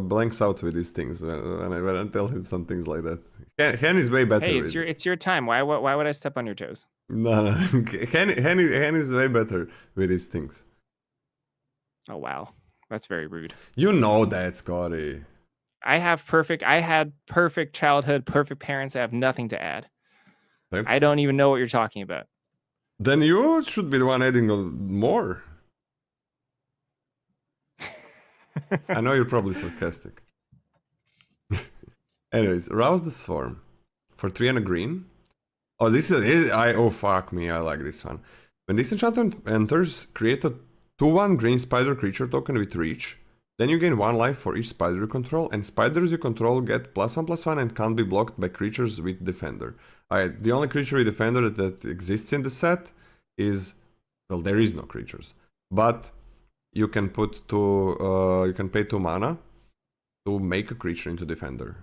Speaker 2: blanks out with these things when I tell him some things like that. Hen is way better.
Speaker 1: Hey, it's your time. Why would I step on your toes?
Speaker 2: No. Hen is way better with these things.
Speaker 1: Oh wow, that's very rude.
Speaker 2: You know that, Scotty.
Speaker 1: I had perfect childhood, perfect parents. I have nothing to add. I don't even know what you're talking about.
Speaker 2: Then you should be the one adding more. I know you're probably sarcastic. Anyways, Rouse the Swarm for 3 and a green. Oh, this is oh fuck me, I like this one. When this enchantment enters, create a 2/1 green spider creature token with reach. Then you gain 1 life for each spider you control, and spiders you control get +1/+1 and can't be blocked by creatures with defender. The only creature with defender that exists in the set is, well, there is no creatures, but you can put you can pay 2 mana to make a creature into defender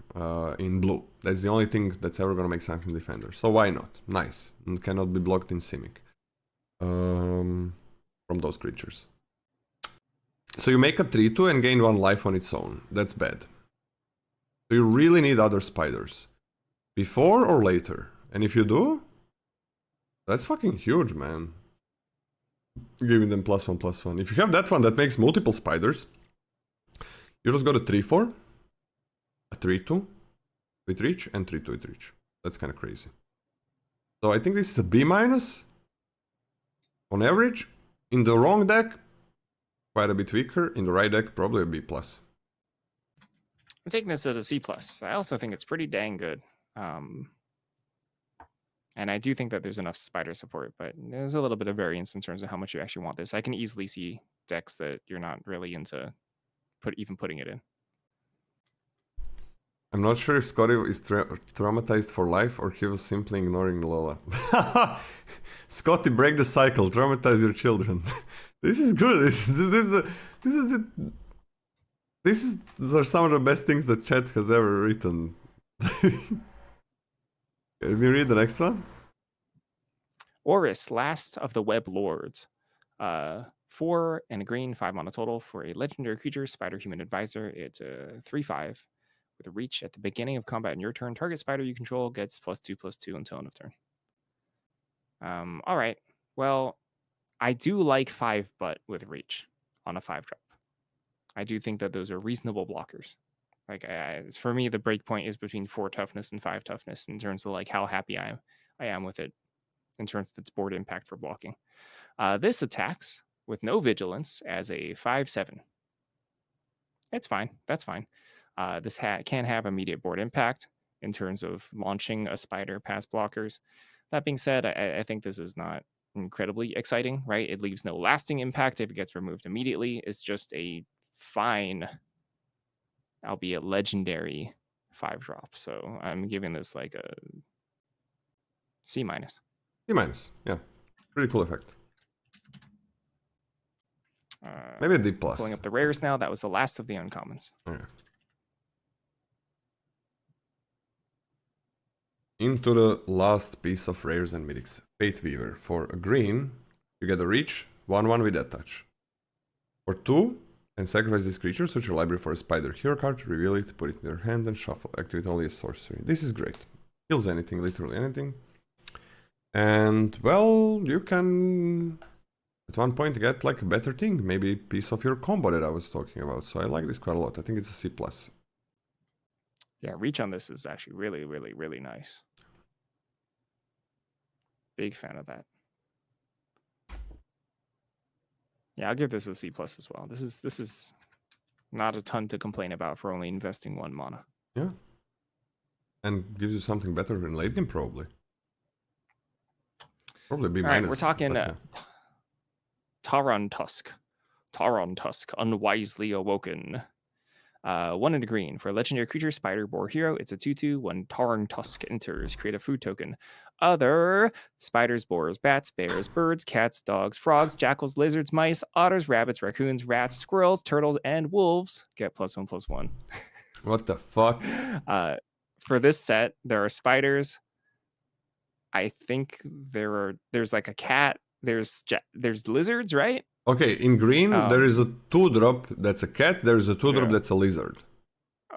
Speaker 2: in blue. That's the only thing that's ever gonna make something defender. So why not? Nice. And cannot be blocked in Simic from those creatures. So you make a 3/2 and gain 1 life on its own. That's bad. So you really need other spiders. Before or later. And if you do, that's fucking huge, man. Giving them +1/+1. If you have that one that makes multiple spiders, you just got a 3/4, a 3/2 with reach, and 3/2 with reach. That's kind of crazy. So I think this is a B minus on average. In the wrong deck, quite a bit weaker. In the right deck, probably a B plus.
Speaker 1: I'm taking this as a C plus. I also think it's pretty dang good. And I do think that there's enough spider support, but there's a little bit of variance in terms of how much you actually want this. I can easily see decks that you're not really into even putting it in.
Speaker 2: I'm not sure if Scotty is traumatized for life or he was simply ignoring Lola. Scotty, break the cycle. Traumatize your children. This is good. These are some of the best things that chat has ever written. Can you read the next one?
Speaker 1: Oris, Last of the Web Lords. 4 and a green, 5 mana total for a legendary creature, Spider Human Advisor. It's a 3/5 with a reach at the beginning of combat in your turn. Target spider you control gets +2/+2 until end of turn. All right. Well, I do like 5 but with reach on a 5-drop. I do think that those are reasonable blockers. Like for me, the breakpoint is between 4 toughness and 5 toughness in terms of like how happy I am with it in terms of its board impact for blocking. This attacks with no vigilance as a 5/7. It's fine. That's fine. This can have immediate board impact in terms of launching a spider past blockers. That being said, I think this is not incredibly exciting, right? It leaves no lasting impact if it gets removed immediately. It's just a fine, albeit legendary 5-drop. So I'm giving this like a C-.
Speaker 2: C-, yeah. Pretty cool effect. Maybe a D+.
Speaker 1: Pulling up the rares now. That was the last of the uncommons.
Speaker 2: Okay. Into the last piece of rares and mythics. Fate Weaver. For a green, you get a reach, 1/1 with that touch. For 2, and sacrifice this creature, search your library for a spider hero card, reveal it, put it in your hand, and shuffle. Activate only a sorcery. This is great. Kills anything, literally anything. And, well, you can at one point get like a better thing, maybe a piece of your combo that I was talking about. So I like this quite a lot. I think it's a C+.
Speaker 1: Yeah, reach on this is actually really, really, really nice. Big fan of that. Yeah, I'll give this a C+ as well. This is not a ton to complain about for only investing 1 mana.
Speaker 2: Yeah. And gives you something better in late game, probably. Probably B-.
Speaker 1: Right, we're talking Taron Tusk. Taron Tusk, unwisely awoken. 1 and a green. For a legendary creature, spider, boar, hero, it's a 2/2. When Taron Tusk enters, create a food token. Other spiders, boars, bats, bears, birds, cats, dogs, frogs, jackals, lizards, mice, otters, rabbits, raccoons, rats, squirrels, turtles, and wolves get +1/+1.
Speaker 2: What the fuck?
Speaker 1: For this set, there are spiders. I think there's like a cat. There's lizards, right?
Speaker 2: Okay, in green, there is a 2-drop that's a cat, there's a 2-drop that's a lizard.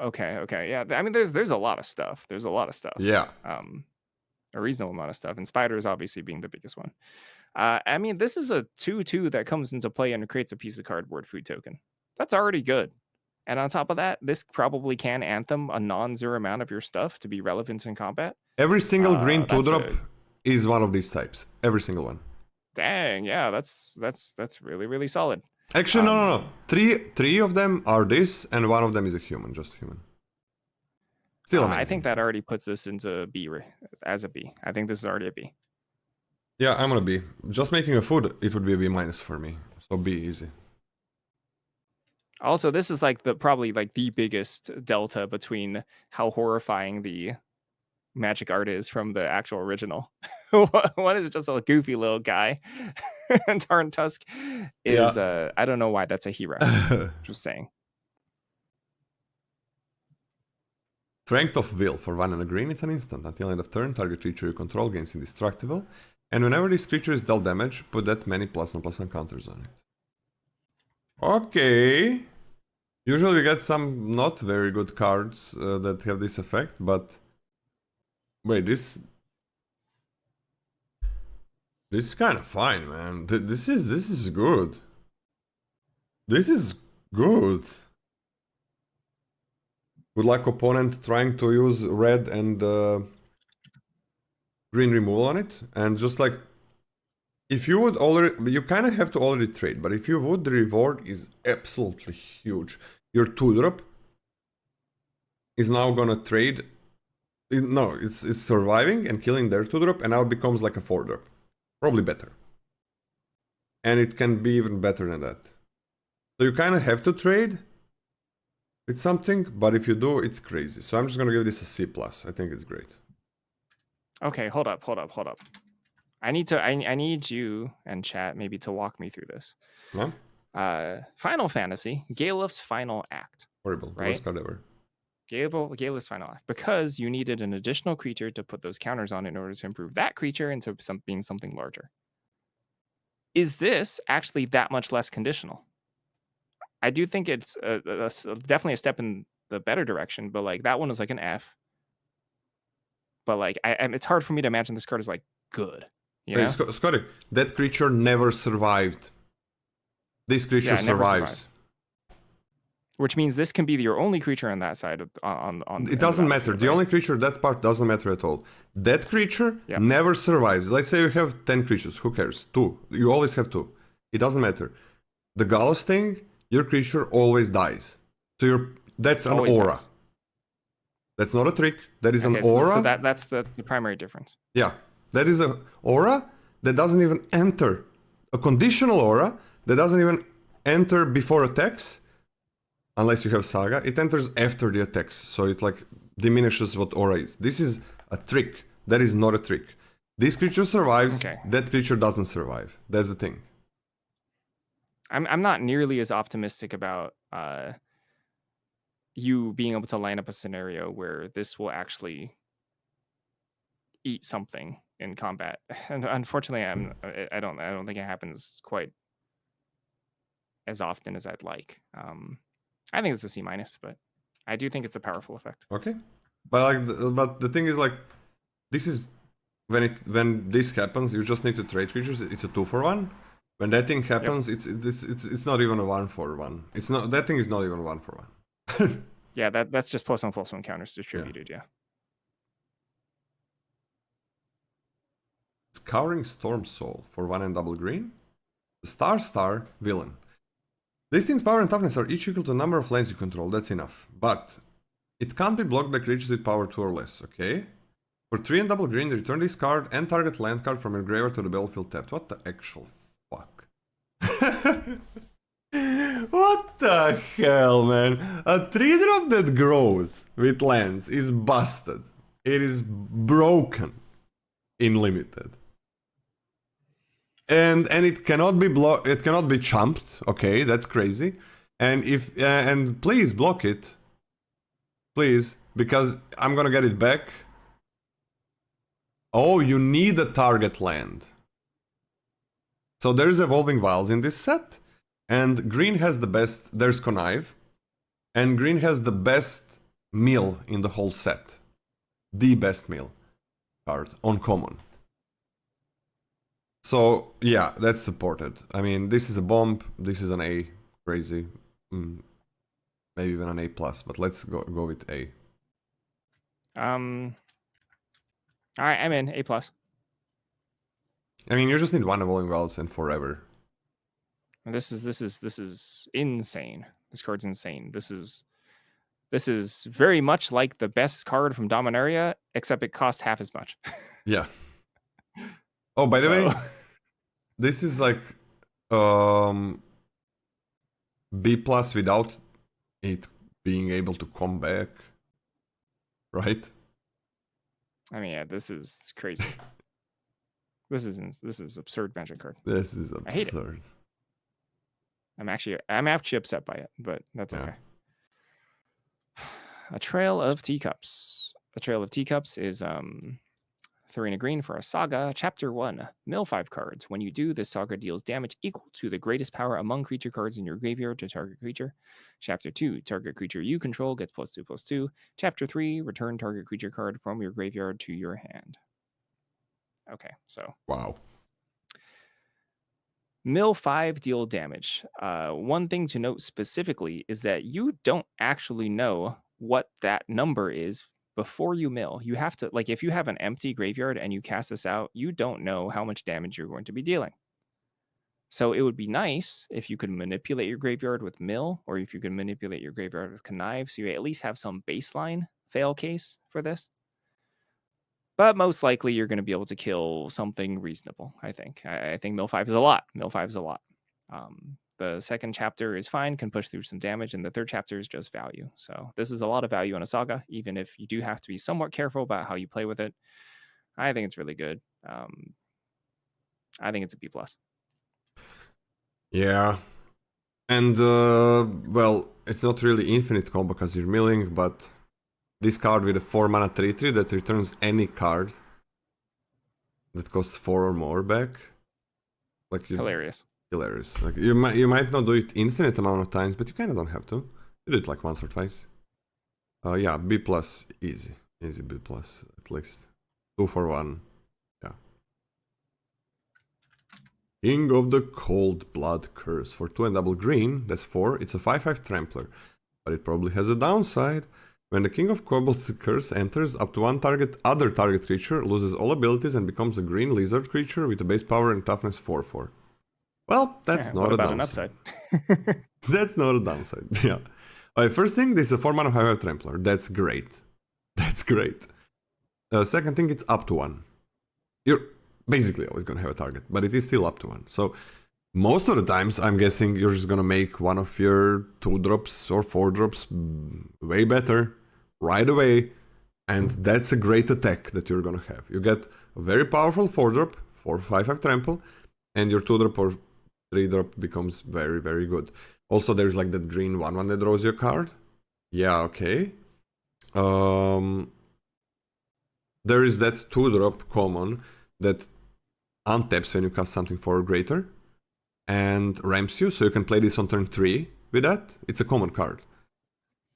Speaker 1: Okay, yeah. I mean, there's a lot of stuff.
Speaker 2: Yeah.
Speaker 1: A reasonable amount of stuff, and spiders obviously being the biggest one. I mean, this is a 2/2 that comes into play and creates a piece of cardboard food token. That's already good. And on top of that, this probably can anthem a non-zero amount of your stuff to be relevant in combat.
Speaker 2: Every single green 2-drop is one of these types. Every single one.
Speaker 1: Dang, yeah, that's really, really solid.
Speaker 2: Actually, no. Three of them are this, and one of them is a human, just a human. Still amazing.
Speaker 1: I think that already puts this into B as a B. I think this is already a B.
Speaker 2: Yeah, I'm gonna B. Just making a food, it would be a B- for me. So B, easy.
Speaker 1: Also, this is like probably the biggest delta between how horrifying the magic art is from the actual original. One is just a goofy little guy, and Taron Tusk is I don't know why that's a hero. Just saying.
Speaker 2: Strength of Will. For 1 and a green, it's an instant. Until end of turn, target creature you control gains indestructible. And whenever this creature is dealt damage, put that many +1/+1 counters on it. Okay. Usually we get some not very good cards that have this effect, but... Wait, this is kind of fine, man. This is good. This is good. Would like opponent trying to use red and green removal on it, and just like if you would already, you kind of have to already trade, but if you would, the reward is absolutely huge. Your 2-drop is now gonna trade. No, it's surviving and killing their 2-drop, and now it becomes like a 4-drop. Probably better. And it can be even better than that. So you kind of have to trade with something, but if you do, it's crazy. So I'm just gonna give this a C+. I think it's great.
Speaker 1: Okay, hold up. I need you and chat maybe to walk me through this.
Speaker 2: Yeah?
Speaker 1: Final Fantasy, Galef's final act.
Speaker 2: Horrible.
Speaker 1: Right?
Speaker 2: Worst card ever.
Speaker 1: Galef's final act. Because you needed an additional creature to put those counters on in order to improve that creature into being something larger. Is this actually that much less conditional? I do think it's definitely a step in the better direction, but like that one is like an F. But like, it's hard for me to imagine this card is like good. You know?
Speaker 2: Scotty, that creature never survived. This creature survives.
Speaker 1: Which means this can be your only creature on that side on
Speaker 2: it doesn't matter. The only creature, that part doesn't matter at all. That creature never survives. Let's say you have 10 creatures. Who cares? 2. You always have 2. It doesn't matter. The Gallows thing, your creature always dies. So that's an
Speaker 1: always
Speaker 2: aura.
Speaker 1: dies.
Speaker 2: That's not a trick. That is an aura.
Speaker 1: So that's the primary difference.
Speaker 2: Yeah. That is an aura that doesn't even enter. A conditional aura that doesn't even enter before attacks. unless you have Saga, it enters after the attacks, so it like diminishes what aura is. This is a trick. That is not a trick. This creature survives,
Speaker 1: Okay.
Speaker 2: that creature doesn't survive. That's the thing.
Speaker 1: I'm not nearly as optimistic about you being able to line up a scenario where this will actually eat something in combat. And unfortunately, I don't think it happens quite as often as I'd like. I think it's a C minus, but I do think it's a powerful effect.
Speaker 2: Okay, but but the thing is like, this is when this happens, you just need to trade creatures. It's a 2-for-1. When that thing happens, it's not even a 1-for-1. It's not, that thing is not even 1-for-1.
Speaker 1: Yeah, that's just +1/+1 counters distributed. Yeah.
Speaker 2: Scouring Storm Soul for 1 and double green. The Star villain. These things' power and toughness are each equal to the number of lands you control. That's enough. But it can't be blocked by creatures with power 2 or less. Okay. For 3 and double green, return this card and target land card from your graveyard to the battlefield tapped. What the actual fuck? What the hell, man? A 3-drop that grows with lands is busted. It is broken in limited. And it cannot be blocked. It cannot be chumped. Okay, that's crazy. And if and please block it, please, because I'm gonna get it back. Oh, you need a target land. So there's Evolving Wilds in this set, and green has the best. There's Connive, and green has the best mill in the whole set. The best mill card on common. So yeah, that's supported. I mean, this is a bomb. This is an A. Crazy. Maybe even an A+, but let's go with A.
Speaker 1: All right, I'm in A+.
Speaker 2: I mean, you just need one Evolving Wilds and forever.
Speaker 1: This is insane. This card's insane. This is very much like the best card from Dominaria, except it costs half as much.
Speaker 2: Yeah. Oh, by the way, this is like B+ without it being able to come back, right?
Speaker 1: I mean, yeah, this is crazy. This is absurd Magic card.
Speaker 2: This is absurd.
Speaker 1: I hate it. I'm actually upset by it, but that's okay. A Trail of Teacups. A Trail of Teacups is 3 and a green for a Saga. Chapter 1. Mill 5 cards. When you do, this Saga deals damage equal to the greatest power among creature cards in your graveyard to target creature. Chapter 2. Target creature you control gets +2/+2. Chapter 3. Return target creature card from your graveyard to your hand. Okay, so.
Speaker 2: Wow.
Speaker 1: Mill 5 deal damage. One thing to note specifically is that you don't actually know what that number is before you mill. You have to, like, if you have an empty graveyard and you cast this out, you don't know how much damage you're going to be dealing. So it would be nice if you could manipulate your graveyard with mill, or if you could manipulate your graveyard with connive, so you at least have some baseline fail case for this. But most likely you're going to be able to kill something reasonable, I think. I think Mill 5 is a lot. Mill 5 is a lot. The second chapter is fine, can push through some damage, and the third chapter is just value. So this is a lot of value in a Saga, even if you do have to be somewhat careful about how you play with it. I think it's really good. I think it's a B+.
Speaker 2: Yeah. And, well, it's not really infinite combo because you're milling, but this card with a 4-mana 3/3 that returns any card that costs 4 or more back. Like
Speaker 1: Hilarious.
Speaker 2: Like you might not do it infinite amount of times, but you kind of don't have to. You do it like once or twice. Yeah, B+, easy B+, at least 2-for-1. Yeah. King of the Cold Blood Curse for 2 and double green. That's 4. It's a 5/5 trampler, but it probably has a downside. When the King of Kobold's Curse enters, up to one other target creature loses all abilities and becomes a green lizard creature with a base power and toughness 4/4. Well, that's not a downside. That's not a downside. Yeah. Alright, first thing, this is a 4-mana 5/5 Trampler. That's great. That's great. Second thing, it's up to 1. You're basically always going to have a target, but it is still up to 1. So Most of the times, I'm guessing you're just gonna make one of your 2-drops or 4-drops way better right away, and that's a great attack that you're gonna have. You get a very powerful 4-drop, 4/5/5 trample, and your 2-drop or 3-drop becomes very, very good. Also, there's like that green 1/1 that draws you a card. Yeah, okay. There is that 2-drop common that untaps when you cast something 4 or greater and ramps you, so you can play this on turn 3 with that. It's a common card.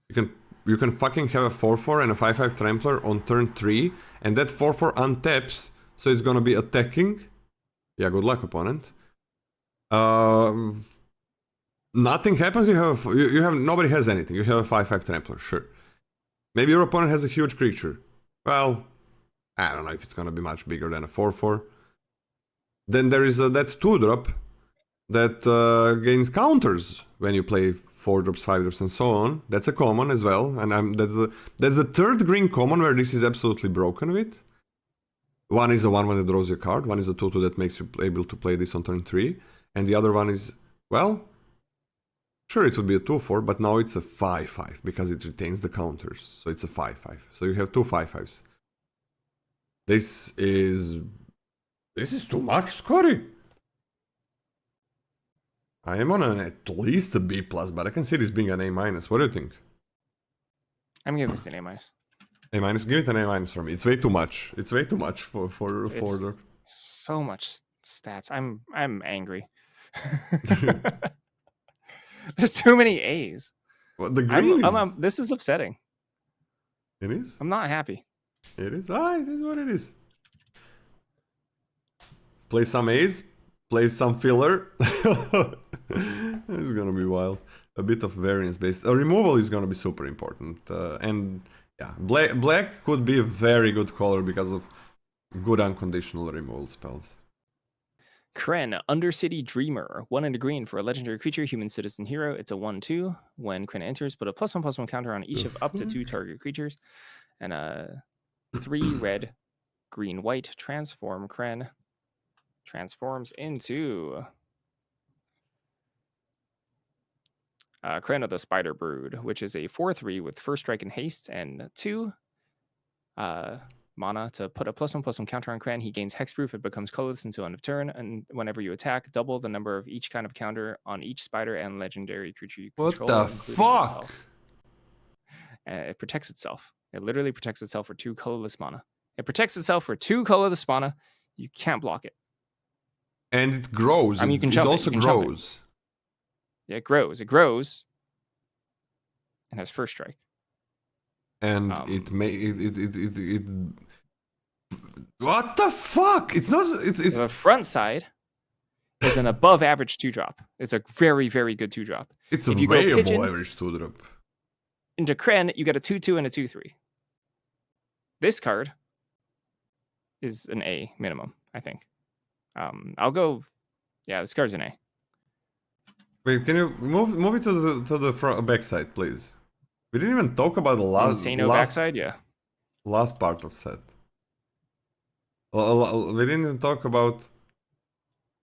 Speaker 2: You can fucking have a 4/4 and a 5/5 trampler on turn 3, and that 4/4 untaps, so it's gonna be attacking. Yeah, good luck, opponent. Nothing happens. You have nobody has anything. You have a 5/5 trampler, sure. Maybe your opponent has a huge creature. Well, I don't know if it's gonna be much bigger than a 4/4. Then there is that 2-drop that gains counters when you play 4-drops, 5-drops, and so on. That's a common as well, and that's the third green common where this is absolutely broken with. One is a 1/1 that draws you a card, one is a 2/2 that makes you able to play this on turn 3, and the other one is, well, sure it would be a 2/4, but now it's a 5/5 because it retains the counters, so it's a 5/5. So you have two 5/5s. This is too much, Scotty. I am on at least a B+, but I can see this being an A-. What do you think?
Speaker 1: I'm giving this an A-.
Speaker 2: A-, give it an A- for me. It's way too much. It's way too much for the...
Speaker 1: So much stats. I'm angry. There's too many A's.
Speaker 2: Well, the green is...
Speaker 1: this is upsetting.
Speaker 2: It is?
Speaker 1: I'm not happy.
Speaker 2: It is? It is what it is. Play some A's, play some filler. It's gonna be wild. A bit of variance based. A removal is gonna be super important. And yeah, black could be a very good color because of good unconditional removal spells.
Speaker 1: Kren, Undercity Dreamer. 1 and a green for a legendary creature, human citizen hero. It's a 1/2. When Kren enters, put a +1/+1 counter on each of up to 2 target creatures. And 3 red, green, white. Transform Kren. Transforms into Kren of the Spider Brood, which is a 4/3 with first strike and haste, and 2 mana to put a +1/+1 counter on Kren. He gains hexproof. It becomes colorless until end of turn, and whenever you attack, double the number of each kind of counter on each spider and legendary creature you control.
Speaker 2: What the fuck?
Speaker 1: It protects itself. It literally protects itself for 2 colorless mana. It protects itself for 2 colorless mana. You can't block it.
Speaker 2: And it grows.
Speaker 1: I mean, you can jump.
Speaker 2: It also grows.
Speaker 1: Yeah, it grows. It grows. And has first strike.
Speaker 2: And what the fuck? It's not.
Speaker 1: The front side is an above average 2-drop. It's a very, very good 2-drop.
Speaker 2: It's a way above average 2-drop.
Speaker 1: Into Kren, you get a 2/2 and a 2/3. This card is an A minimum, I think. I'll go. Yeah, this card's an A.
Speaker 2: Wait, can you move it to the front backside, please? We didn't even talk about the last
Speaker 1: backside, yeah.
Speaker 2: Last part of set. We didn't even talk about.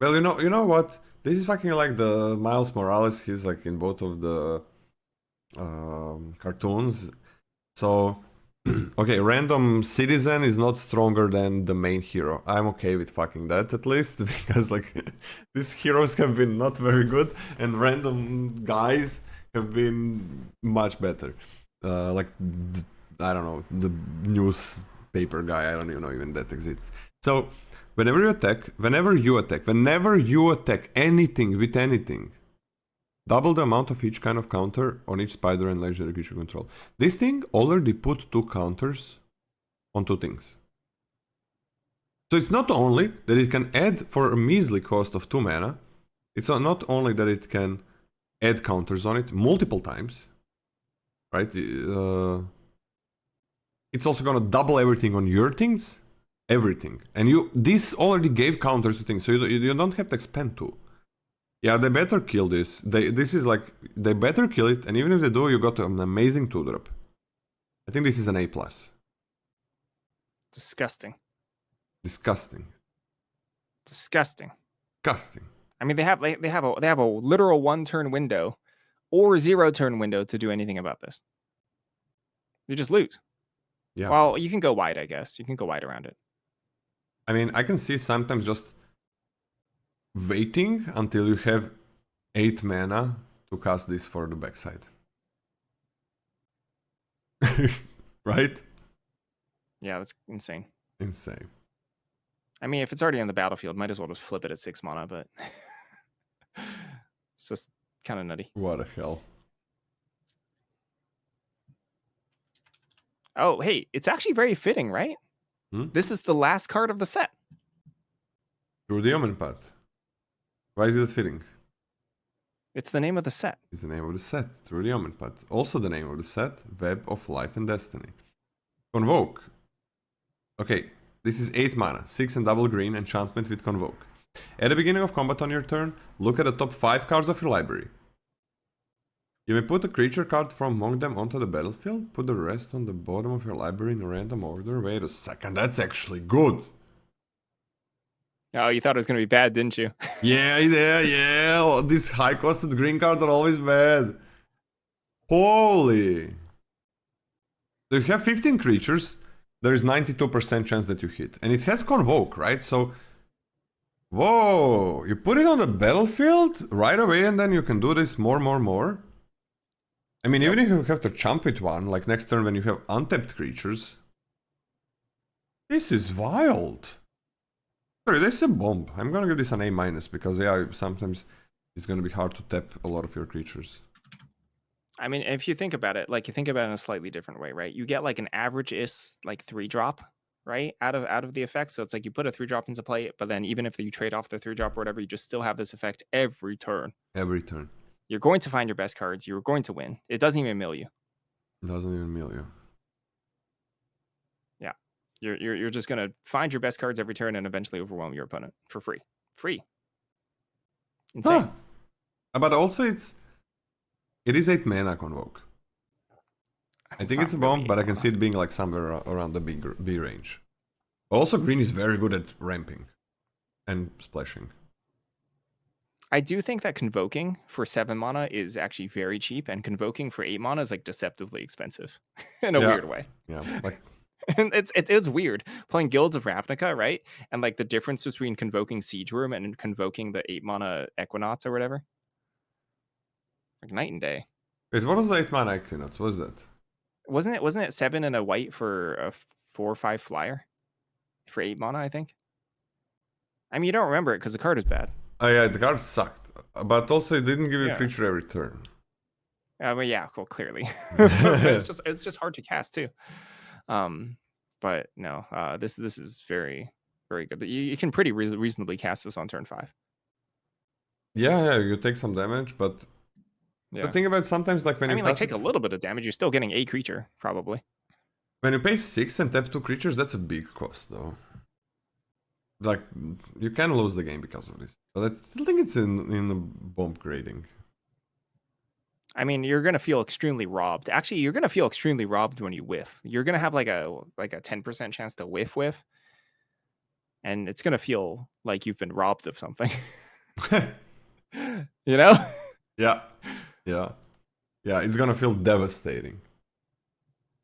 Speaker 2: Well, you know what? This is fucking like the Miles Morales. He's like in both of the cartoons. So, okay, random citizen is not stronger than the main hero. I'm okay with fucking that at least, because like these heroes have been not very good, and random guys have been much better. Like I don't know, the newspaper guy. I don't even know even that exists. So whenever you attack anything with anything, double the amount of each kind of counter on each spider and legendary creature control. This thing already put 2 counters on 2 things. So it's not only that it can add for a measly cost of 2 mana, it's not only that it can add counters on it multiple times, right? It's also gonna double everything on your things, everything. And this already gave counters to things, so you don't have to expend 2. Yeah, they better kill this. They better kill it, and even if they do, you got an amazing 2-drop. I think this is an A+.
Speaker 1: Disgusting.
Speaker 2: Disgusting.
Speaker 1: Disgusting.
Speaker 2: Disgusting.
Speaker 1: I mean, they have a literal 1-turn window or 0-turn window to do anything about this. You just lose.
Speaker 2: Yeah.
Speaker 1: Well, you can go wide, I guess. You can go wide around it.
Speaker 2: I mean, I can see sometimes just waiting until you have 8 mana to cast this for the backside. Right?
Speaker 1: Yeah, that's insane.
Speaker 2: Insane.
Speaker 1: I mean, if it's already on the battlefield, might as well just flip it at 6 mana, but it's just kind of nutty.
Speaker 2: What the hell?
Speaker 1: Oh, hey, it's actually very fitting, right? This is the last card of the set.
Speaker 2: Through the Omen Path. Why is it fitting?
Speaker 1: It's the name of the set.
Speaker 2: Is the name of the set. Through the Omen Path. Also the name of the set. Web of Life and Destiny. Convoke. Okay, this is 8 mana, 6 and double green, enchantment with Convoke. At the beginning of combat on your turn, look at the top 5 cards of your library. You may put a creature card from among them onto the battlefield, put the rest on the bottom of your library in a random order. Wait a second, that's actually good!
Speaker 1: Oh, you thought it was going to be bad, didn't you?
Speaker 2: Yeah. Oh, these high-costed green cards are always bad. Holy! So if you have 15 creatures, there is 92% chance that you hit. And it has Convoke, right? So, whoa, you put it on the battlefield right away and then you can do this more. I mean, even if you have to chump it one, like next turn when you have untapped creatures. This is wild. Sorry, this is a bomb. I'm gonna give this an A- because yeah, sometimes it's gonna be hard to tap a lot of your creatures.
Speaker 1: I mean, if you think about it, like you think about it in a slightly different way, right? You get like an average-is like 3-drop, right? Out of the effect. So it's like you put a 3-drop into play, but then even if you trade off the 3-drop or whatever, you just still have this effect every turn.
Speaker 2: Every turn.
Speaker 1: You're going to find your best cards. You're going to win. It doesn't even mill you.
Speaker 2: Doesn't even mill you.
Speaker 1: Yeah. You're just gonna find your best cards every turn and eventually overwhelm your opponent for free. Free. Insane.
Speaker 2: Huh. But also it is 8 mana Convoke. I think it's a bomb, but I can see it being like somewhere around the B range. Also, green is very good at ramping and splashing.
Speaker 1: I do think that Convoking for 7 mana is actually very cheap, and Convoking for 8 mana is like deceptively expensive in a weird way.
Speaker 2: Yeah, like
Speaker 1: and it's weird playing Guilds of Ravnica, right? And like the difference between Convoking Siege Room and Convoking the 8 mana Equinaughts or whatever, like night and day.
Speaker 2: wait, what was the 8 mana Equinaughts? What was that?
Speaker 1: Wasn't it 7 and a white for a 4/5 flyer for 8 mana? I think. I mean, you don't remember it because the card is bad.
Speaker 2: Oh yeah, the card sucked, but also it didn't give you a creature every turn.
Speaker 1: Well, yeah, well, clearly, it's just hard to cast too. But no, this is very good. You can pretty reasonably cast this on turn 5.
Speaker 2: Yeah, you take some damage, but the thing about sometimes like when you
Speaker 1: take a little bit of damage, you're still getting a creature probably.
Speaker 2: When you pay 6 and tap 2 creatures, that's a big cost though. Like you can lose the game because of this, but I still think it's in the bomb grading.
Speaker 1: I mean, you're gonna feel extremely robbed. Actually, you're gonna feel extremely robbed when you whiff. You're gonna have like a 10% chance to whiff, and it's gonna feel like you've been robbed of something. You know?
Speaker 2: Yeah. It's gonna feel devastating.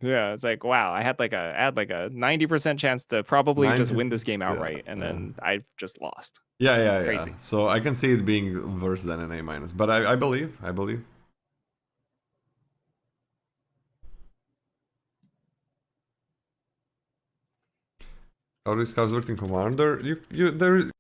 Speaker 1: Yeah, it's like, wow, I had like a 90% chance to probably just win this game outright, and then I just lost.
Speaker 2: Yeah.
Speaker 1: Crazy.
Speaker 2: So I can see it being worse than an A-, but I believe. How is Working Commander? There